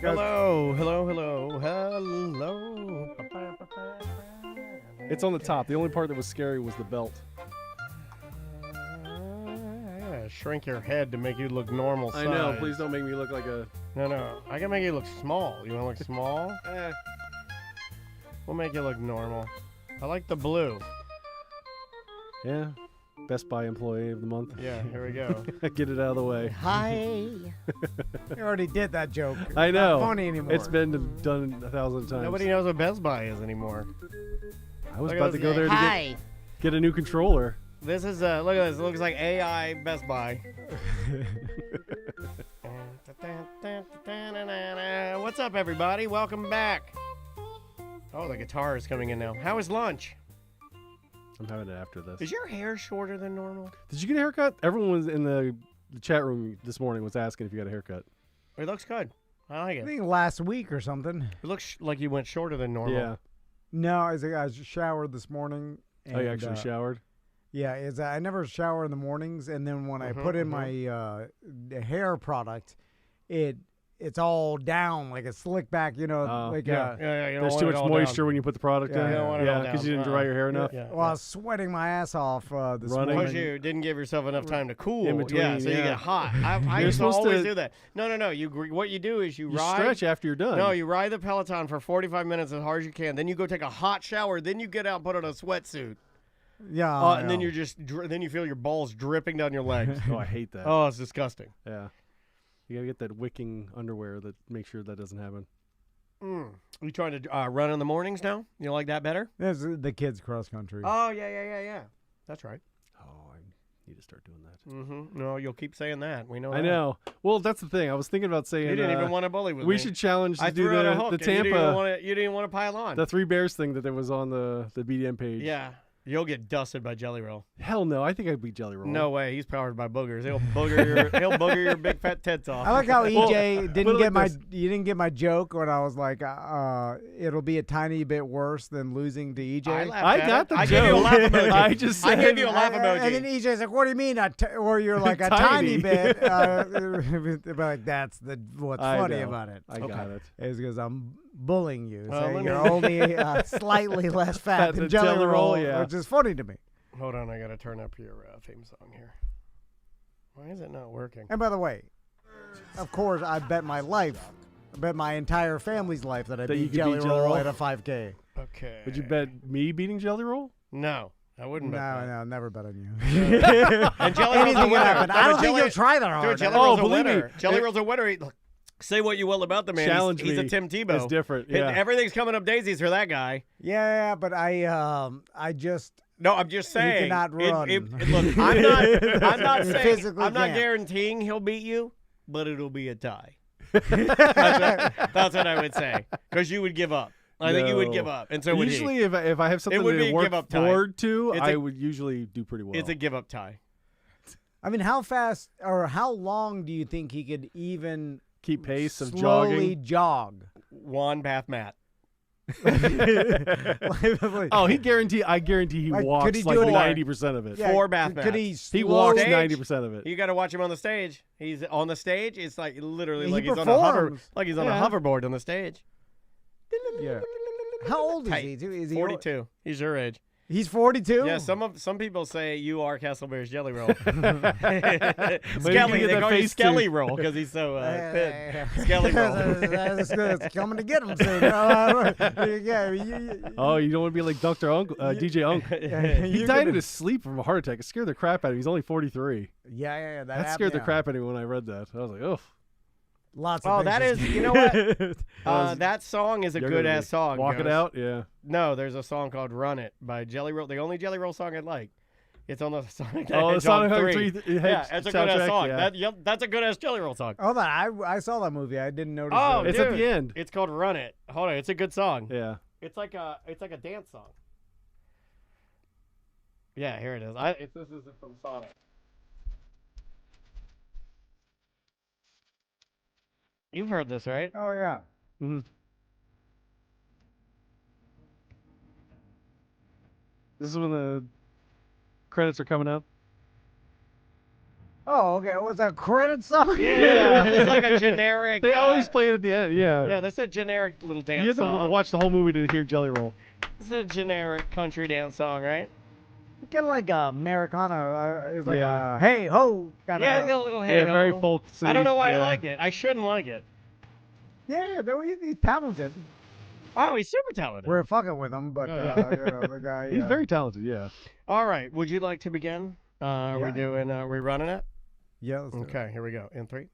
Hello, hello, hello, hello. It's on the top. The only part that was scary was the belt. I gotta shrink your head to make you look normal size. I know. Please don't make me look like a... No. I can make you look small. You want to look small? We'll make you look normal. I like the blue. Yeah. Best Buy employee of the month. Yeah, here we go. Get it out of the way. Hi. You already did that joke. I know. Not funny anymore. It's been done 1,000 times. Nobody knows what Best Buy is anymore. I was Look about at to this go there guy. to get a new controller. This is, look at this. It looks like AI Best Buy. What's up, everybody? Welcome back. Oh, the guitar is coming in now. How was lunch? I'm having it after this. Is your hair shorter than normal? Did you get a haircut? Everyone was in the chat room this morning was asking if you got a haircut. It looks good. I like I it. think last week or something. It looks like you went shorter than normal. Yeah. No, I showered this morning. And, Oh, you actually showered? Yeah, I never shower in the mornings, and then when I put in my hair product, it's all down, like a slick back, you know. Like Yeah, you don't There's want too it much all moisture down. when you put the product Yeah, in. you don't want it all because you down. didn't dry your hair enough. Yeah. Well, I was sweating my ass off this Running. Because morning. you didn't give yourself enough time to cool. In between, yeah, so you yeah. get hot. I You're used to supposed always to- do that. No. What you do is you ride. stretch after you're done. No, you ride the Peloton for 45 minutes as hard as you can. Then you go take a hot shower. Then you get out and put on a sweatsuit. Yeah. And then you're then you feel your balls dripping down your legs. Oh, I hate that. Oh, it's disgusting. Yeah. You got to get that wicking underwear that makes sure that doesn't happen. You trying to run in the mornings now? You like that better? There's the kids cross country. Oh, yeah. That's right. Oh, I need to start doing that. Mm-hmm. No, you'll keep saying that. We know I that. know. Well, that's the thing. I was thinking about saying You didn't even want to bully with me. we should challenge to I do threw out a hook, the and you Tampa, didn't even want to pile on. the Three Bears thing that was on the BDM page. Yeah. You'll get dusted by Jelly Roll. Hell no, I think I'd beat Jelly Roll. No way. He's powered by boogers. He'll booger your big fat tits off. I like how EJ didn't get like you didn't get my joke when I was like, it'll be a tiny bit worse than losing to EJ. I got the I joke. gave you a laugh emoji. I just said, I gave you a laugh emoji. And then EJ's like, "What do you mean?" Or you're like a tiny bit. But like that's what's funny about it. I got it. Is because I'm bullying you, Well, saying you're only slightly less fat than Jelly Roll, which is funny to me. Hold on, I gotta turn up your theme song here. Why is it not working? And by the way, of course, I bet my life, I bet my entire family's life that I That you beat could Jelly beat Jelly Roll Roll? at a 5K. Okay. Would you bet me beating Jelly Roll? No, I wouldn't bet that. No, never bet on you. And Jelly Roll's a Anything can winner. happen. I don't think Jelly- you'll try that hard. Dude, Jelly Oh, Roll's a believe me. winner. Jelly Roll's a winner. Look, say what you will about the man. Challenge he's a me. Tim Tebow. It's different. Yeah. Everything's coming up daisies for that guy. Yeah, but I just No, I'm just saying. cannot run. Look, I'm not saying. Physically I'm not can't. guaranteeing he'll beat you, but it'll be a tie. That's what I would say. Because you would give up. I think you would give up, and so would he. Usually, if I have something would be to a work give-up tie. forward to, It's I a- would usually do pretty well. It's a give up tie. I mean, how fast or how long do you think he could even keep pace of slowly jogging. jog? One bath mat. Oh, I guarantee he Like, could walks he like do it? 90% of it. Yeah, 4 bath Could he? mats. He walks Stage. 90% of it. You got to watch him on the stage. He's on the stage. It's like literally He like he's on a performs. on a Yeah. hoverboard on the stage. Yeah. How old is Tight. he? Too? Is he 42. He's your age. He's 42. Yeah, some people say you are Castleberry's Jelly Roll. But you Skelly, get they that call you face Skelly too. Oh, Roll because he's so thin. Skelly Roll. It's coming to get him soon. Oh, you don't want to be like Dr. DJ Unk. He died in his sleep from a heart attack. It scared the crap out of him. He's only 43. Yeah. That scared the crap out of me when I read that. I was like, oh. Lots of Oh, things that just- is, you know what? That song is a You're good gonna ass song. Walk it Ghost. out? Yeah. No, there's a song called "Run It" by Jelly Roll. The only Jelly Roll song I like. It's on the Sonic the Oh, the Hedgehog Sonic 3. 3 Yeah, it's a good ass soundtrack, song. yeah. That's a good ass Jelly Roll song. Oh, I saw that movie. I didn't notice. Oh, that. It's at dude. the end. It's called "Run It." Hold on, it's a good song. Yeah. It's like a dance song. Yeah, here it is. This is from Sonic. You've heard this, right? Oh yeah. Mm-hmm. This is when the credits are coming up. Oh, okay. Was that a credit song? Yeah, it's like a generic. They always play it at the end. Yeah. Yeah, that's a generic little dance You have to song. watch the whole movie to hear Jelly Roll. It's a generic country dance song, right? Kind of like Americana. It's like Yeah. hey ho kind Yeah, of. it's a little Yeah, very hey-ho. folk. I don't know why I yeah. like it. I shouldn't like it. Yeah, no, he's talented. Oh, he's super talented. We're fucking with him, but the guy. He's very talented, yeah. All right, would you like to begin? Are we Yeah. doing? Are we running it? Yeah. let's do it. Okay, here we go. In 3.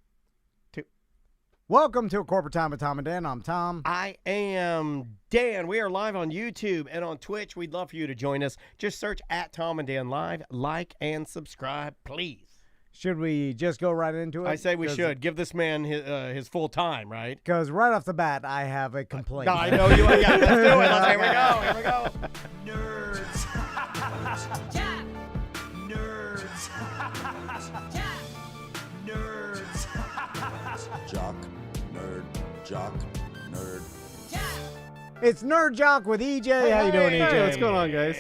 Welcome to A Corporate Time with Tom and Dan. I'm Tom. I am Dan. We are live on YouTube and on Twitch. We'd love for you to join us. Just search at Tom and Dan Live. Like and subscribe, please. Should we just go right into it? I say we should give this man his full time, right? Because right off the bat, I have a complaint. No, I know you. Yeah, let's do it. Here we go. Here we go. Nerds. Jack, Nerds. Jack, Nerds. Jock, nerd, jock, nerd. Jack. It's Nerd Jock with EJ. How you doing, Hey, EJ? Hey, what's going on, guys?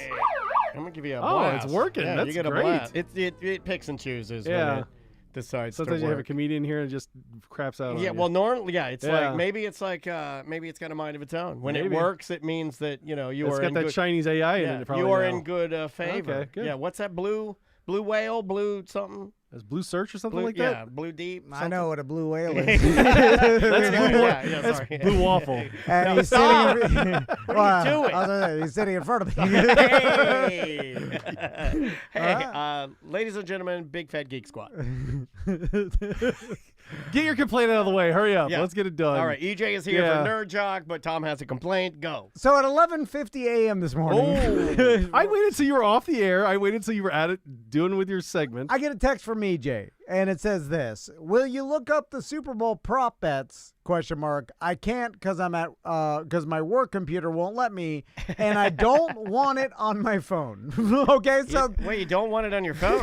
I'm gonna give you a Oh, blast. it's working. Yeah, That's you get a great. blast. It picks and chooses. Yeah. When it decides Sometimes to you have a work. comedian here and just craps out on Yeah, you. well, normally, yeah, it's Yeah. like maybe it's got a mind of its own. When Maybe. it works, it means that you it's are got in that good. Chinese AI in Yeah, it. Probably you are now. in good favor. Okay, good. Yeah, what's that blue whale, blue something? That's Blue Search or something Blue, like yeah, that? blue deep. I know what a blue whale That's is. That's sorry. Blue Waffle. And No, he's stop. sitting. What are you doing? I was gonna say, he's sitting in front of me. Hey, ladies and gentlemen, Big Fat Geek Squad. Get your complaint out of the way. Hurry up. Yeah. Let's get it done. All right, EJ is here Yeah. for Nerd Jock, but Tom has a complaint. Go. So at 11:50 a.m. this morning, I waited till you were off the air. I waited till you were at it doing with your segment. I get a text from EJ, and it says this: "Will you look up the Super Bowl prop bets? Question mark. I can't because I'm at because my work computer won't let me, and I don't want it on my phone." Okay, so Wait, you don't want it on your phone?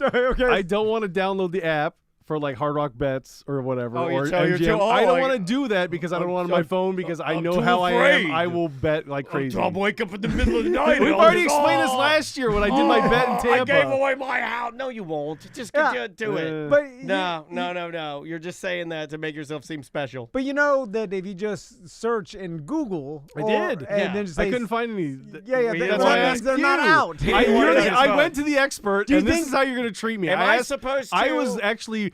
okay. I don't want to download the app for like Hard Rock Bets or whatever, Oh, or so you're MGM. too- oh, I don't like- want to do that because I don't want it on my phone because I I'm know too how I afraid. am. I will bet like crazy. Tom, wake up in the middle of the night. We've and already I'll just- explained this last year when I did my bet in Tampa. I gave away my house. No, you won't. Just Yeah. do it. but No. You're just saying that to make yourself seem special. But you know that if you just search in Google, I did. and Yeah. then just I say, couldn't find any. Yeah, That's well, why I that means asked they're not you. out. I went to the expert, you and this think- is how you're going to treat me. Am I supposed to? I was actually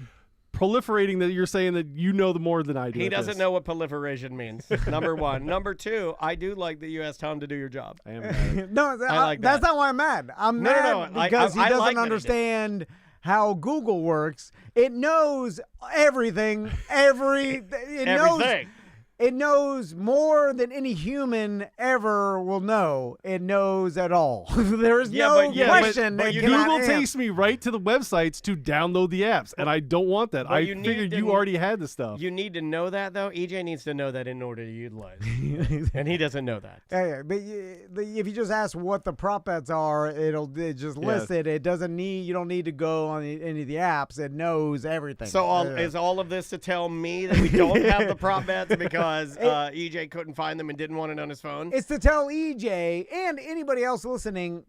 proliferating that you're saying that you know the more than I do. He at doesn't this. know what proliferation means. Number one. Number two, I do like that you asked Tom to do your job. I am. Mad. No, like that's that. not why I'm mad. I'm No, no, mad no. because I he doesn't like that he did. understand how Google works. It knows everything. Everything. It knows more than any human ever will know. It knows it all. There's no question but that you- cannot Google answer. takes me right to the websites to download the apps, and I don't want that. But I you need figured to- you already had the stuff. You need to know that, though. EJ needs to know that in order to utilize. And he doesn't know that. Yeah, but if you just ask what the prop bets are, it just lists it. It doesn't need. You don't need to go on any of the apps. It knows everything. So Yeah. is all of this to tell me that we don't have the prop bets because EJ couldn't find them and didn't want it on his phone? It's to tell EJ and anybody else listening,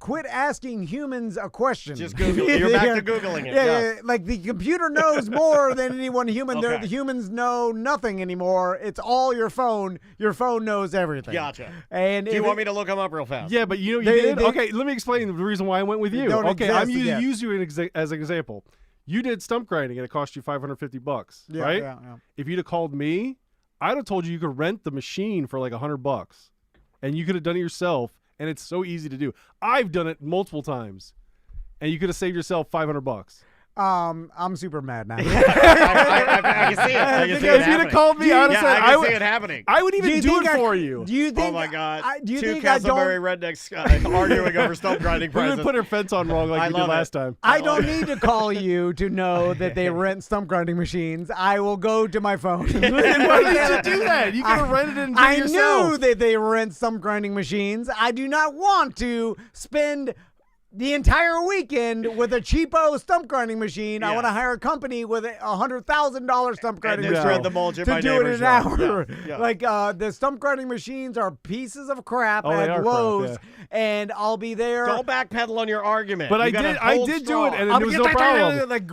quit asking humans a question. Just Google it. You're back to Googling it. Yeah, yes. like the computer knows more than anyone human. Okay. The humans know nothing anymore. It's all your phone. Your phone knows everything. Gotcha. And Do you want me to look them up real fast? Yeah, but you They- did. they- Okay, let me explain the reason why I went with you. don't Okay, I'm exist yet. use you as an example. You did stump grinding and it cost you $550, Yeah, right? yeah. If you'd have called me, I'd have told you could rent the machine for like $100, and you could have done it yourself. And it's so easy to do. I've done it multiple times, and you could have saved yourself $500. I'm super mad now. I can see it. I can see it If you'd have called me, I would have said I I can would. see it happening. I would even do think it I- for you. Do you think? Oh my God! Do you Two think I don't? Castleberry rednecks arguing over stump grinding We would prices. put our fence on wrong like I we did love it. last time. I don't need to call you to know that they rent stump grinding machines. I will go to my phone. Then why did you do that? You could have rented it and did it I yourself. knew that they rent stump grinding machines. I do not want to spend the entire weekend with a cheapo stump grinding machine. I Yeah. want to hire a company with a $100,000 stump grinding then machine spread the mulch at to my do it in an neighbor's yard. hour. Yeah, yeah. Like the stump grinding machines are pieces of crap Oh, they are at crap, Lowe's, yeah. and I'll be there. Don't backpedal on your argument. But You I gotta did. I hold did do strong. it, and I'm there was no problem. like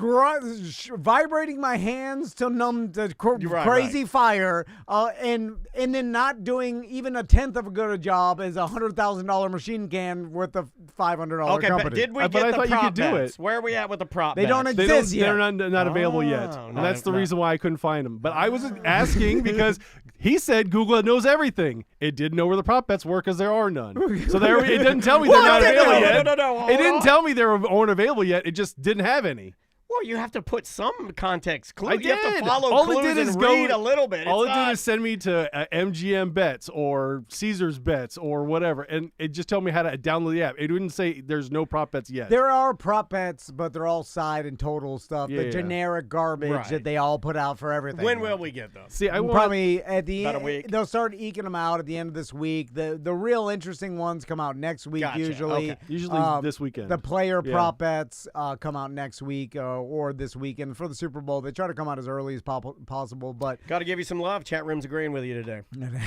vibrating my hands to numb the Right, crazy fire, and then not doing even a tenth of a good job as a $100,000 machine can with a $500 Okay, company. but did we But get I the thought you prop could do bets? it. Where are we at with the prop They bets? don't They exist don't, yet. they're not available yet, Oh, and not that's the yet. reason why I couldn't find them. But I was asking because he said Google knows everything. It didn't know where the prop bets were because there are none. So there, it didn't tell me they're not available yet. No. It didn't tell me they weren't available yet. It just didn't have any. Well, you have to put some context clue. I You have to did. follow All it clues did is and go- read a little bit. All It's it did not- is send me to MGM Bets or Caesar's Bets or whatever, and it just told me how to download the app. It wouldn't say there's no prop bets yet. There are prop bets, but they're all side and total stuff. Yeah. The generic garbage Right. that they all put out for everything. When will we get those? See, I want Probably at the About a end. week. They'll start eking them out at the end of this week. The real interesting ones come out next week Gotcha. usually. Okay. usually this weekend. The player Yeah. prop bets come out next week or this weekend for the Super Bowl. They try to come out as early as possible, but Got to give you some love. Chat room's agreeing with you today.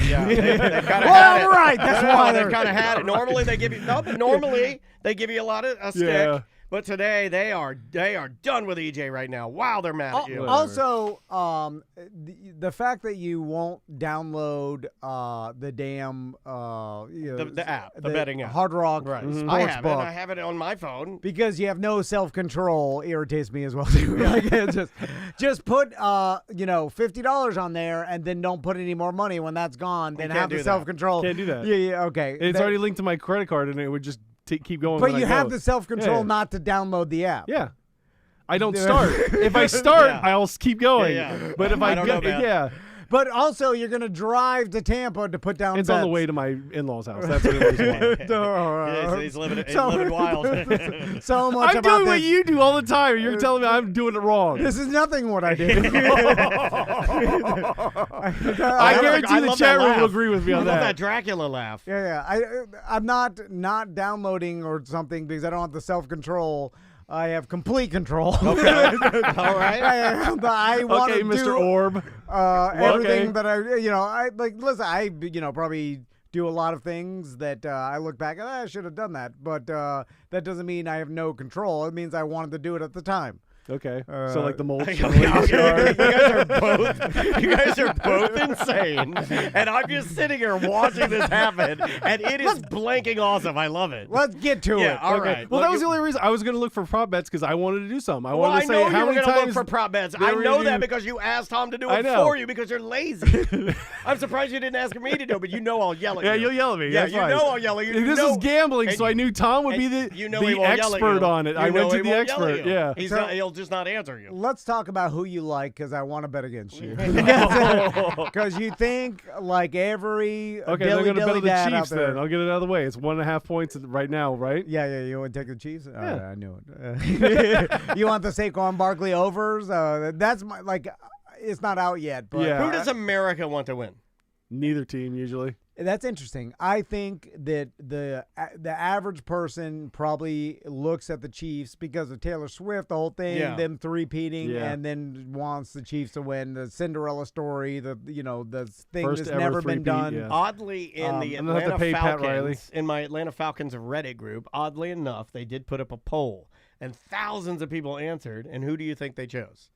Yeah, they've kind of Well, had it. right, that's why they've they're- kind of had it. Normally they give you but normally they give you a lot of a stick. Yeah. But today they are done with EJ right now. Wow, they're mad at you. Also, the fact that you won't download the damn The app, the betting app. Hard Rock Right. Sportsbook. I have it. I have it on my phone. Because you have no self-control irritates me as well too. Like, just put $50 on there and then don't put any more money when that's gone. Then can't have do the that. self-control. Can't do that. Yeah, okay. It's That- already linked to my credit card, and it would just keep going. But when you I have go. the self-control Yeah. not to download the app. Yeah. I don't start. If I start, Yeah. I'll keep going. Yeah. But if I I don't go, know, man. yeah, But also, you're going to drive to Tampa to put down it's bets. on the way to my in-laws' house. That's what it is. He's living So- wild. So much I'm about doing what this. you do all the time. You're telling me I'm doing it wrong. This is nothing what I did. I guarantee I the love chat that room laugh. will agree with me I on love that that. Dracula laugh. I'm not downloading or something because I don't have the self-control. I have complete control. Okay. All right. I want Okay, to Mr. do Orb. everything okay. that I like. Listen, I probably do a lot of things that I look back and I should have done that, but that doesn't mean I have no control. It means I wanted to do it at the time. Okay. So like the mulch. You guys are both insane, and I'm just sitting here watching this happen, and it is blanking awesome. I love it. Let's get to Yeah, it. all Okay. right. Well, Look, that was the only reason I was going to look for prop bets because I wanted to do something. I Well, wanted I to say know how you were many going to look times for prop bets. they I were know gonna that do- because you asked Tom to do I it know. for you because you're lazy. I'm surprised you didn't ask me to do it, but you know I'll yell at Yeah, you. you'll yell at me. Yeah, That's you fine. know I'll yell at you. You This know- is gambling, and so I knew Tom would be and the, you know he won't yell at expert you. on it. You I know went to he the won't yell at expert. you. Yeah. He'll just not answer you. Let's talk about who you like because I want to bet against you. Because you think like every Okay, they're going to bet dilly on the dad out Chiefs there. then. I'll get it out of the way. It's 1.5 points right now, right? Yeah, you want to take the Chiefs? Yeah. I knew it. You want the Saquon Barkley overs? That's my it's not out yet, but Yeah. Who does America want to win? Neither team usually. that's interesting. I think that the average person probably looks at the Chiefs because of Taylor Swift, the whole thing, Yeah. them three-peating, Yeah. and then wants the Chiefs to win. The Cinderella story, the thing First that's ever never been three-peat, done. yeah. Oddly, in the I'm gonna have to Atlanta pay Pat Riley. Falcons, in my Atlanta Falcons Reddit group, oddly enough, they did put up a poll, and thousands of people answered. And who do you think they chose?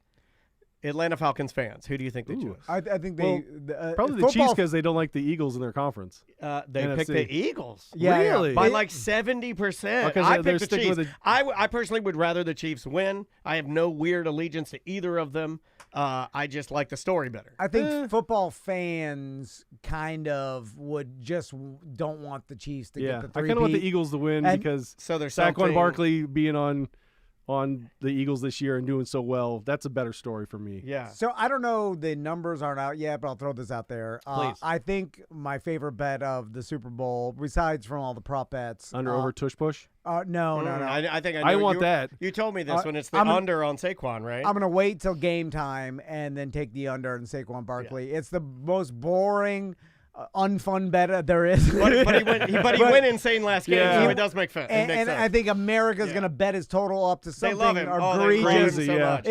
Atlanta Falcons fans. Who do you think they chose? I think Well, they Probably the Chiefs football- because they don't like the Eagles in their conference. They NFC. picked the Eagles. Yeah, yeah. Really? By It- like 70%. Because I they're picked the sticking Chiefs. with the- I personally would rather the Chiefs win. I have no weird allegiance to either of them. I just like the story better. I think football fans kind of would just don't want the Chiefs to Yeah, get the I three. kind of want the Eagles to win And- because So there's Saquon something- Barkley being on the Eagles this year and doing so well. That's a better story for me. Yeah. So I don't know. The numbers aren't out yet, but I'll throw this out there. Please. I think my favorite bet of the Super Bowl, besides from all the prop bets, Under over tush push. No. I think I know want you, that. You told me this when it's the I'm gonna- under on Saquon, right? I'm gonna wait till game time and then take the under and Saquon Barkley. It's the most boring, unfun bet there is. but he went insane last game, Yeah. so it does make sense. It And, makes and sense. I think America's Yeah. gonna bet his total up to They something love him. Oh, they egregious. love him Crazy, so yeah. much.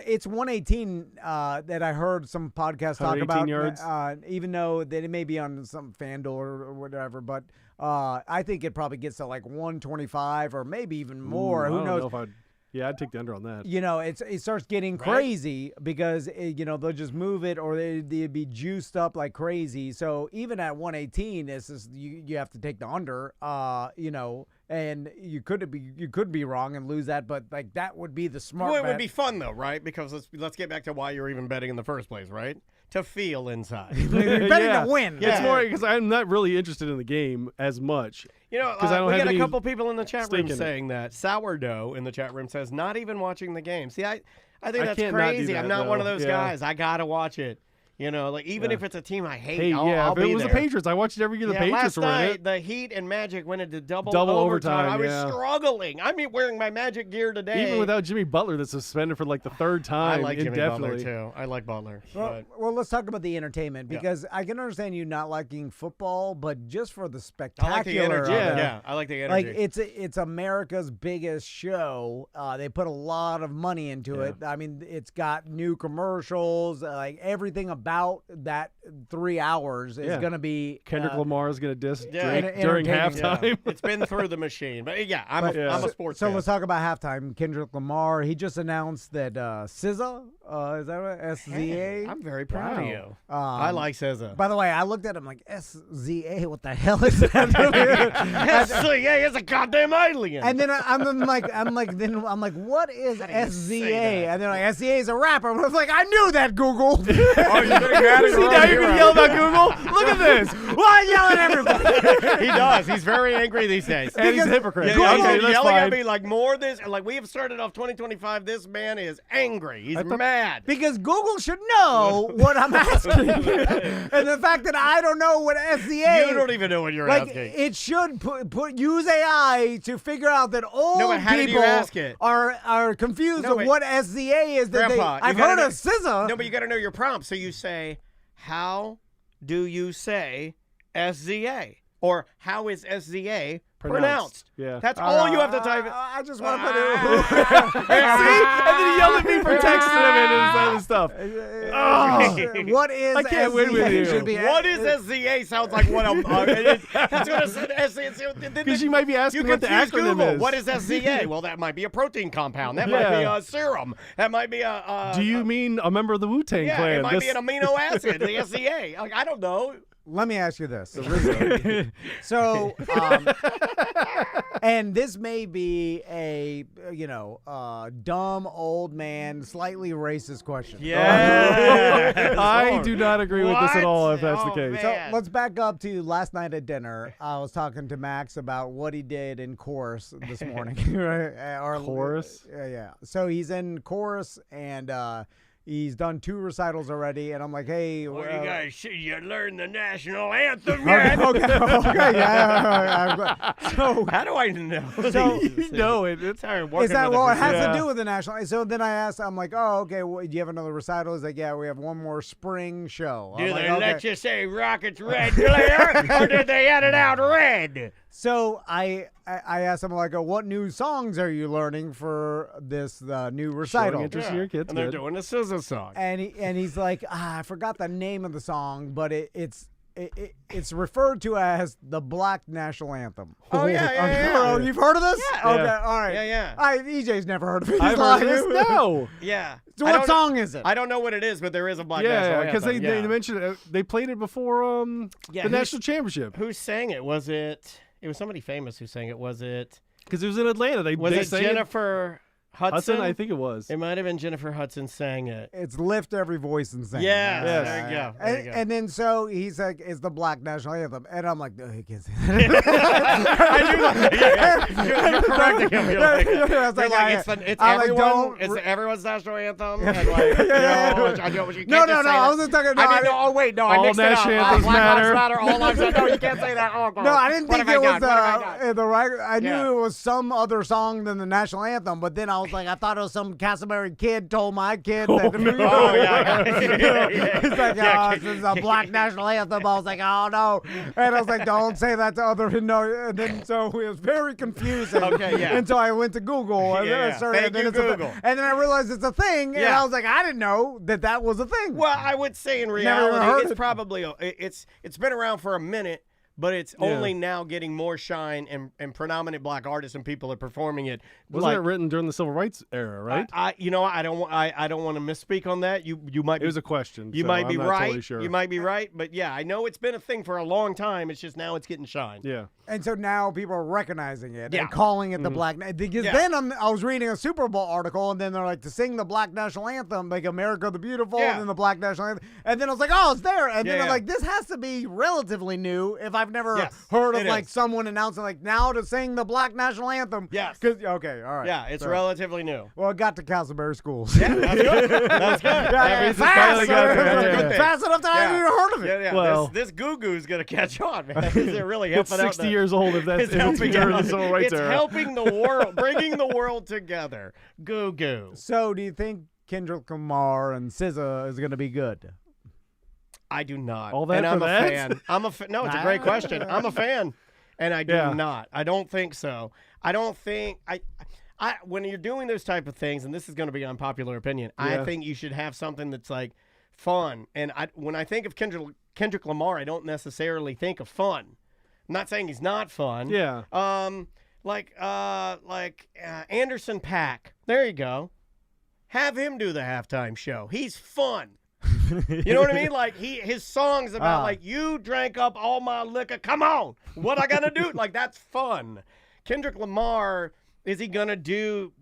It's 118 that I heard some podcasts talk 118 about. yards? Even though that it may be on some FanDuel or whatever, but I think it probably gets to like 125 or maybe even more. Ooh, Who I don't knows? know if I'd take the under on that. It starts getting crazy because they'll just move it or they'd be juiced up like crazy. So even at 118, you have to take the under. And you could be wrong and lose that, but like that would be the smart. Well, it bet. would be fun though, right? Because let's get back to why you're even betting in the first place, right? To feel inside. You're betting Yeah. to win. Yeah. It's more because I'm not really interested in the game as much. You know, 'Cause I don't we have got a any couple people in the chat stake room in it. saying that. Sourdough in the chat room says not even watching the game. See, I think I that's can't not do crazy. I'm that, not one of though. those Yeah. guys. I gotta watch it. Like even Yeah. if it's a team I hate, Hey, I'll if be it was there. the Patriots, I watched it every year. The Patriots last were in night it. the Heat and Magic went into double overtime, I was yeah. struggling. I'm wearing my Magic gear today. Even without Jimmy Butler, that's suspended for like the third I time. like Jimmy Butler indefinitely. too. I like Butler. Well, let's talk about the entertainment Yeah. because I can understand you not liking football, but just for the I spectacular, like the energy. of it, Yeah, I like the like energy. it's America's biggest show. They put a lot of money into it. I mean, it's got new commercials. Like everything about that 3 hours is Yeah. going to be Kendrick Lamar is going to diss Yeah. Drake during Entertaining. Yeah. halftime. It's been through the machine, but yeah, I'm a sports So fan. let's talk about halftime. Kendrick Lamar. He just announced that SZA, is that right? SZA. I'm very proud of Wow. you. I like SZA. By the way, I looked at him like SZA. What the hell is that? SZA is a goddamn alien. And then I'm like, what is do you SZA? say that? And they're like, SZA is a rapper. I was like, I knew that, Google. Oh, you See, now even yell about Google? Look at this. Why yelling at everybody? He does. He's very angry these days. And he's a hypocrite. Yeah, Okay, he's that's yelling fine. at me like more this, like we have started off 2025. This man is angry. He's mad. Because Google should know what I'm asking. And the fact that I don't know what SZA You don't even know what you're like asking. it should use AI to figure out that old No, but how did you people ask it? are confused No, of but- what SZA is. That Grandpa, you I've gotta heard know- of SZA. No, but you got to know your prompt. So you say, "How do you say SZA?" Or "How is SZA pronounced?" Yeah. That's all you have to type. I just want to put it. See? And then he yelled at me for texting him and his other stuff. What is I can't SZA? win with you. Should be What is SZA? Sounds like what I'm. That's what I said. SZA. Because you might be asking You what the confuse acronym Google. is. What is SZA? Well, that might be a protein compound. That might be a serum. That might be a. Do you mean a member of the Wu-Tang Yeah, Clan? it might be an amino acid. The SZA. Like, I don't know. Let me ask you this. So, and this may be a dumb old man, slightly racist question. Yeah. I do not agree with this at all if that's the Oh, case. So man. let's back up to last night at dinner. I was talking to Max about what he did in chorus this morning. Right? Chorus? Yeah. So he's in chorus and he's done 2 recitals already. And I'm like, hey. Well, you guys, you learned the national anthem Okay, yet? yeah. So How do I know? So- these? No, it's Sorry, is that well? It has Yeah. to do with the national. So then I asked, I'm like, oh, okay. Well, do you have another recital? He's like, yeah, we have one more spring show. I'm Do like, they okay. let you say Rockets red glare, or did they edit out red? So I asked him like, what new songs are you learning for this new recital? Showing interest in your kids. And they're good. doing a SZA song. And he's like, I forgot the name of the song, but it's referred to as the Black National Anthem. Oh, yeah. Oh, you've heard of this? Yeah. Okay, Yeah. all right. Yeah. EJ's never heard of it. He's I've heard lying. this. No. Yeah. So I what don't- song is it? I don't know what it is, but there is a Black Yeah, National because Anthem. they mentioned it. They played it before Yeah, the who's- national championship. Who sang it? Was it? It was somebody famous who sang it. Was it? Because it was in Atlanta. They Was it sang Jennifer Hudson? I think it was. It might have been Jennifer Hudson sang it. It's Lift Every Voice and Sing. Yes, Yes. there you go. There you go. And then so he's like, it's the Black National Anthem. And I'm like, no, he can't say that. I do that. Yeah. You're correcting him. You're like, I was you're like, like, it's I'm like, everyone. don't It's re- everyone's national anthem. And like, you know, I know, you can't No, just say I that. wasn't talking. I mean, oh wait, no, I All mixed it up. national anthems Black Lives matter. Matter. All lives matter. No, you can't say that. Oh, God. No, I didn't What think have it I was done? What have I done? the right. I knew Yeah. it was some other song than the national anthem, but then I was like, I thought it was some Castleberry kid told my kid that. Oh, yeah. He's like, oh, this is a Black National Anthem. I was like, oh no, and I was like, don't say that to other. No, and then so it was very confusing. Okay, yeah. And so I went to Google, and then I Yeah. started, Thank and then you, it's a thing. Google. And then I realized it's a thing, and Yeah. I was like, I didn't know that was a thing. Well, I would say in heard reality, it's it. probably it's been around for a minute, but it's Yeah. only now getting more shine, and predominant black artists and people are performing it. Wasn't like, it written during the civil rights era, right? I don't want to misspeak on that. You might it be was a question. you so might be I'm not right. Totally sure. You might be right, but yeah, I know it's been a thing for a long time. It's just now it's getting shine. Yeah. And so now people are recognizing it Yeah. and calling it the Black. Because Yeah. then I was reading a Super Bowl article, and then they're like to sing the Black National Anthem, like America the Beautiful, Yeah. and then the Black National Anthem. And then I was like, oh, it's there. And then Yeah, I'm yeah. like, this has to be relatively new if I've never Yes, heard of it like is. someone announcing like now to sing the Black National Anthem. Yes. Okay, all right. Yeah, it's So- relatively new. Well, it got to Castleberry schools. Yeah, that's good. That's good. That means it's fast, finally got there. That's a yeah, good yeah. thing. Fast enough that I haven't Yeah. even heard of it. Yeah, yeah. Well- this Goo Goo's gonna catch on, man. Is it really helping It's out? 60 years old if that's It's if it's helping during out. the civil rights It's era. helping the world, bringing the world together. Goo Goo. So, do you think Kendrick Lamar and SZA is going to be good? I do not. All that and for I'm that? a fan. No, it's a great question. I'm a fan, and I do Yeah. not. I don't think so. I don't think I when you're doing those type of things, and this is going to be unpopular opinion, I Yeah. think you should have something that's like fun. And when I think of Kendrick Lamar, I don't necessarily think of fun. I'm not saying he's not fun. Yeah. Like Anderson .Paak. There you go. Have him do the halftime show. He's fun. You know what I mean? Like his songs about like you drank up all my liquor. Come on, what I gotta do? Like that's fun. Kendrick Lamar Is he gonna do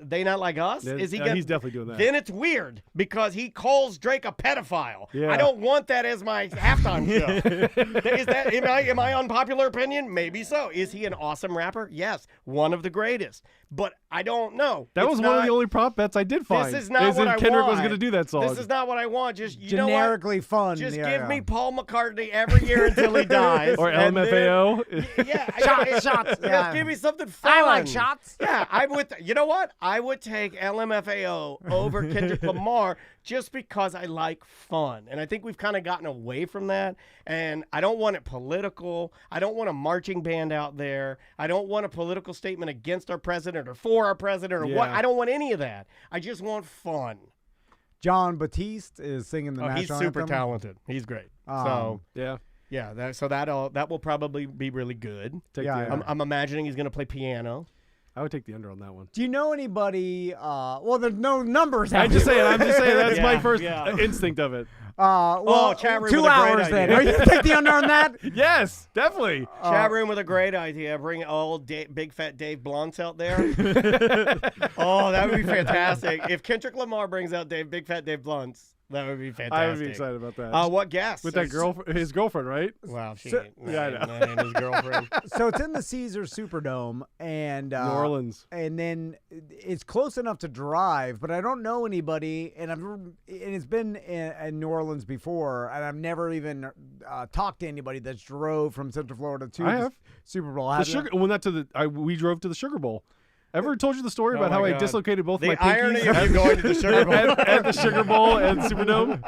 They Not Like Us? Yeah, Is he gonna? he's definitely doing that. Then it's weird because he calls Drake a pedophile. Yeah. I don't want that as my halftime show. Is that am I unpopular opinion? Maybe so. Is he an awesome rapper? Yes, one of the greatest. But I don't know. That was one of the only prop bets I did find. This is not what if I Kendrick want. was going to do that song. This is not what I want. Just you know what? Generically fun. Just yeah, give me Paul McCartney every year until he dies. or and then- LMFAO. Yeah, shots. Just Yeah. give me something fun. I like shots. Yeah, I would. You know what? I would take LMFAO over Kendrick Lamar just because I like fun, and I think we've kind of gotten away from that. And I don't want it political. I don't want a marching band out there. I don't want a political statement against our president or for our president or what. Yeah. I don't want any of that. I just want fun. John Batiste is singing the Oh, national he's super anthem. talented. He's great. Yeah. Yeah, that will probably be really good. Take Yeah, the yeah. under. I'm imagining he's going to play piano. I would take the under on that one. Do you know anybody? Well, there's no numbers. I'm just saying. That's my Yeah, first yeah. instinct of it. Well, chat room 2 with a great hours then. idea. Are you gonna take the under on that? Yes, definitely. Chat room with a great idea. Bring old Big Fat Dave Blunts out there. Oh, that would be fantastic. If Kendrick Lamar brings out Big Fat Dave Blunts, that would be fantastic. I would be excited about that. What guest? With that his girlfriend, right? Wow, she So- ain't, Yeah, I know. that ain't his girlfriend. So it's in the Caesars Superdome, and New Orleans. and then it's close enough to drive, but I don't know anybody, and it's been in New Orleans before, and I've never even talked to anybody that's drove from Central Florida to I the have. Super Bowl. The Have you? sugar. Well, not to the. We drove to the Sugar Bowl. Ever told you the story about my how I God. dislocated both my The irony pinkies of you going to the Sugar Bowl. at the Sugar Bowl and Superdome?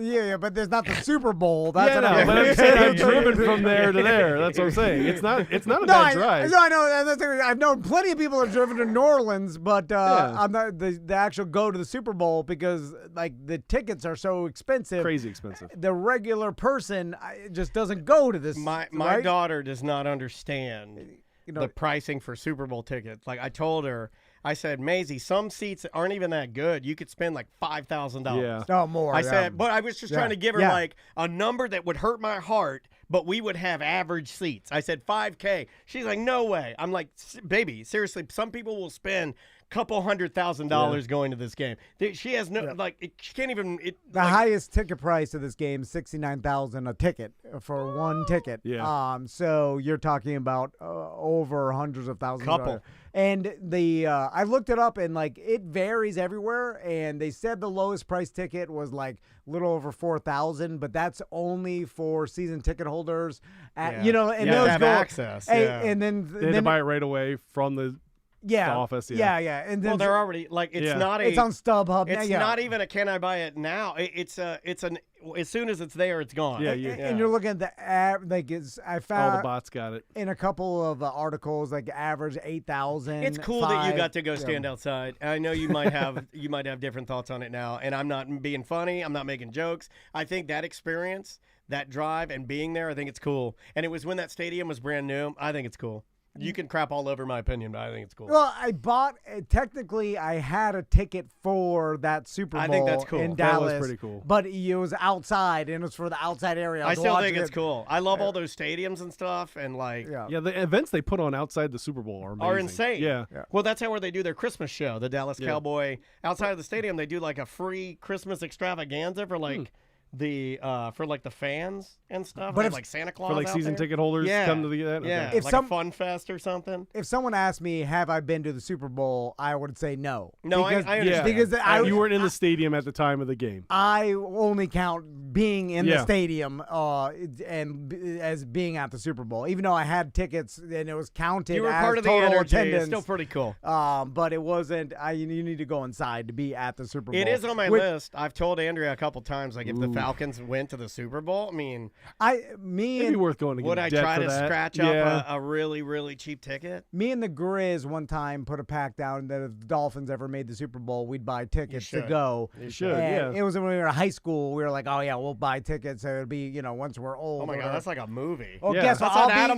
Yeah, but there's not the Super Bowl. That's Yeah, what no, I'm but I'm saying I've driven from there to there. That's what I'm saying. It's not a bad drive. No, I know. I've known plenty of people who have driven to New Orleans, but I'm not the actual go to the Super Bowl because like the tickets are so expensive. Crazy expensive. The regular person just doesn't go to this. My right? daughter does not understand You know, the pricing for Super Bowl tickets. Like I told her, I said, Maisie, some seats aren't even that good. You could spend like $5,000. Yeah. no more. I yeah. said, but I was just Yeah. trying to give her Yeah. like a number that would hurt my heart, but we would have average seats. I said $5K. She's like, no way. I'm like, baby, seriously, some people will spend couple $100,000 going to this game. She has no she can't even. The highest ticket price of this game is $69,000 a ticket for one ticket. Yeah. So you're talking about over hundreds of thousands. Couple. And the I looked it up and like it varies everywhere. And they said the lowest price ticket was like a little over $4,000, but that's only for season ticket holders. Yeah. You know, and You have those to have go access, Hey, yeah. and then They had to buy it right away from the office. Yeah. And then well, they're already like it's Yeah. not a. it's on StubHub. It's yeah. not even a can I buy it now. It's an as soon as it's there, it's gone. Yeah, And you're looking at the like I All found the bots got it. in a couple of articles like average 8,000. It's cool that you got to go yeah. stand outside. I know you might have different thoughts on it now, and I'm not being funny. I'm not making jokes. I think that experience, that drive, and being there, I think it's cool. And it was when that stadium was brand new. I think it's cool. You can crap all over my opinion, but I think it's cool. Well, I bought technically I had a ticket for that Super Bowl I think that's cool. in That Dallas. was pretty cool. But it was outside and it was for the outside area. I was still watching think it's it. cool. I love all those stadiums and stuff, and like Yeah. Yeah, the events they put on outside the Super Bowl are amazing. are insane. Yeah. Well, that's how where they do their Christmas show. The Dallas Yeah. Cowboy outside of the stadium, they do like a free Christmas extravaganza for like the fans and stuff. But They have, if- like Santa Claus For like out season there. ticket holders Yeah. come to the event. Yeah, Okay. If like some- a fun fest or something. If someone asked me, have I been to the Super Bowl, I would say no. No, I because, understand. Because You weren't in the stadium at the time of the game. I only count being in the Yeah. stadium as being at the Super Bowl, even though I had tickets and it was counted You were as part of the total energy. attendance. It's still pretty cool. But it wasn't. You need to go inside to be at the Super Bowl. It is on my Which- list. I've told Andrea a couple times, like if the Falcons went to the Super Bowl, I mean, It'd be worth going to get would in I debt try for to that. scratch Yeah. up a really, really cheap ticket? Me and the Grizz one time put a pact down that if the Dolphins ever made the Super Bowl, we'd buy tickets to should. go. You should, And yeah. It was when we were in high school. We were like, oh, yeah, we'll buy tickets. So it'll be, once we're old. Oh my or God, whatever. that's like a movie. Well, Yeah. guess what?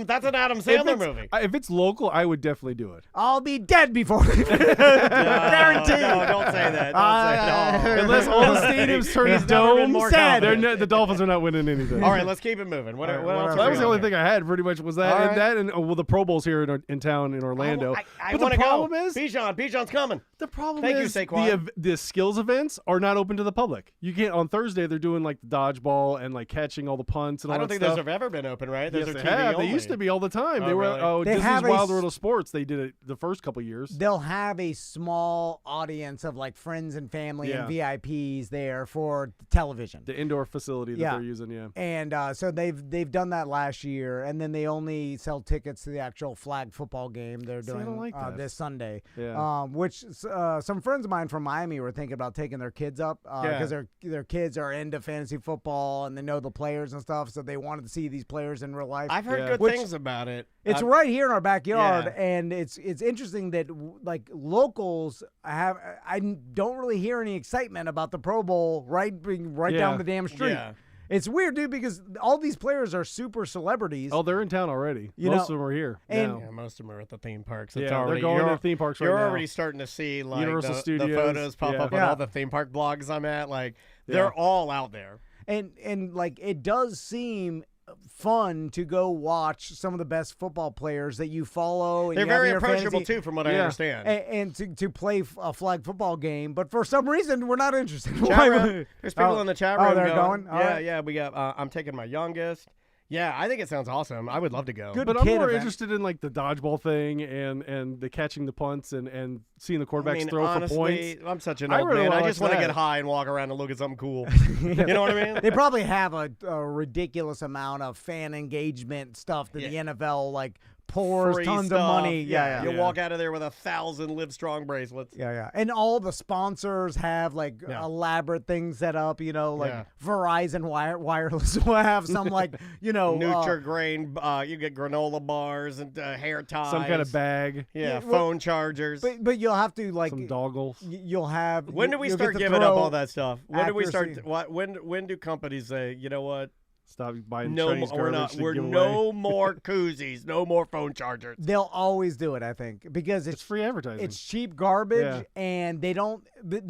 That's an Adam If Sandler it's- movie. If it's local, I would definitely do it. I'll be dead before. Guaranteed. No, don't say that. Don't say that. Unless all the stadiums turn to He's never been domes. more Sam The Dolphins are not winning anything. All right, let's keep it moving. What else? else we That was the got only here? thing I had. Pretty much was that, All and right. that, and the Pro Bowl's here in town in Orlando. I But want the to problem go. is, Bijan's coming. the problem Thank you, is Saquon. the skills events are not open to the public. You can't on Thursday. They're doing like the dodgeball and like catching all the punts and all I don't that think stuff. those have ever been open, right? Those Yes, are they TV have. only. They used to be all the time. Oh, They were really? They Disney's have a Wild s- World of Sports. They did it the first couple years. They'll have a small audience of like friends and family and VIPs there for television. The indoor facility that Yeah. they're using, yeah. And so they've done that last year, and then they only sell tickets to the actual flag football game they're See, I doing don't like that. this Sunday. Yeah. Which some friends of mine from Miami were thinking about taking their kids up because their kids are into fantasy football and they know the players and stuff, so they wanted to see these players in real life. I've heard Yeah. good Which- things about it. It's right here in our backyard, Yeah. and it's interesting that like locals have. I don't really hear any excitement about the Pro Bowl being right Yeah. down the damn street. Yeah. It's weird, dude, because all these players are super celebrities. Oh, they're in town already. You Most know, of them are here. and- now. Yeah, most of them are at the theme parks. Yeah, It's they're already, going to you're- the theme parks right You're now. already starting to see like Universal the Studios. photos pop Yeah. up on Yeah. all the theme park blogs I'm at. Like Yeah. they're all out there. And like it does seem fun to go watch some of the best football players that you follow. And They're you have in very your approachable fantasy- too, from what I Yeah. understand. And to play a flag football game, but for some reason we're not interested. Chat Why room. would- There's people Oh. in the chat Oh, room. they're going? All Yeah, right. yeah. We got. I'm taking my youngest. Yeah, I think it sounds awesome. I would love to go. Good But I'm kid more event. interested in like the dodgeball thing and the catching the punts and seeing the quarterbacks I mean, throw honestly, for points. I'm such an I old really man. I wanna just watch want to that. get high and walk around and look at something cool. You know what I mean? They probably have a ridiculous amount of fan engagement stuff that the NFL like pours Free tons stuff. of money. Yeah, You Yeah. walk out of there with 1,000 Livestrong bracelets. Yeah. And all the sponsors have like Yeah. elaborate things set up, like Yeah. Verizon Wireless will have some like, Nutri-Grain, you get granola bars and hair ties. Some kind of bag, Yeah, Yeah, phone chargers. but you'll have to like some doggles. you'll have When do we you'll start get to giving up throw- all that stuff? When do we start? accuracy. When do companies say, you know what? Stop buying No, Chinese we're garbage not. to We're give away. no more koozies. No more phone chargers. They'll always do it, I think, because It's free advertising. it's cheap garbage, Yeah. and they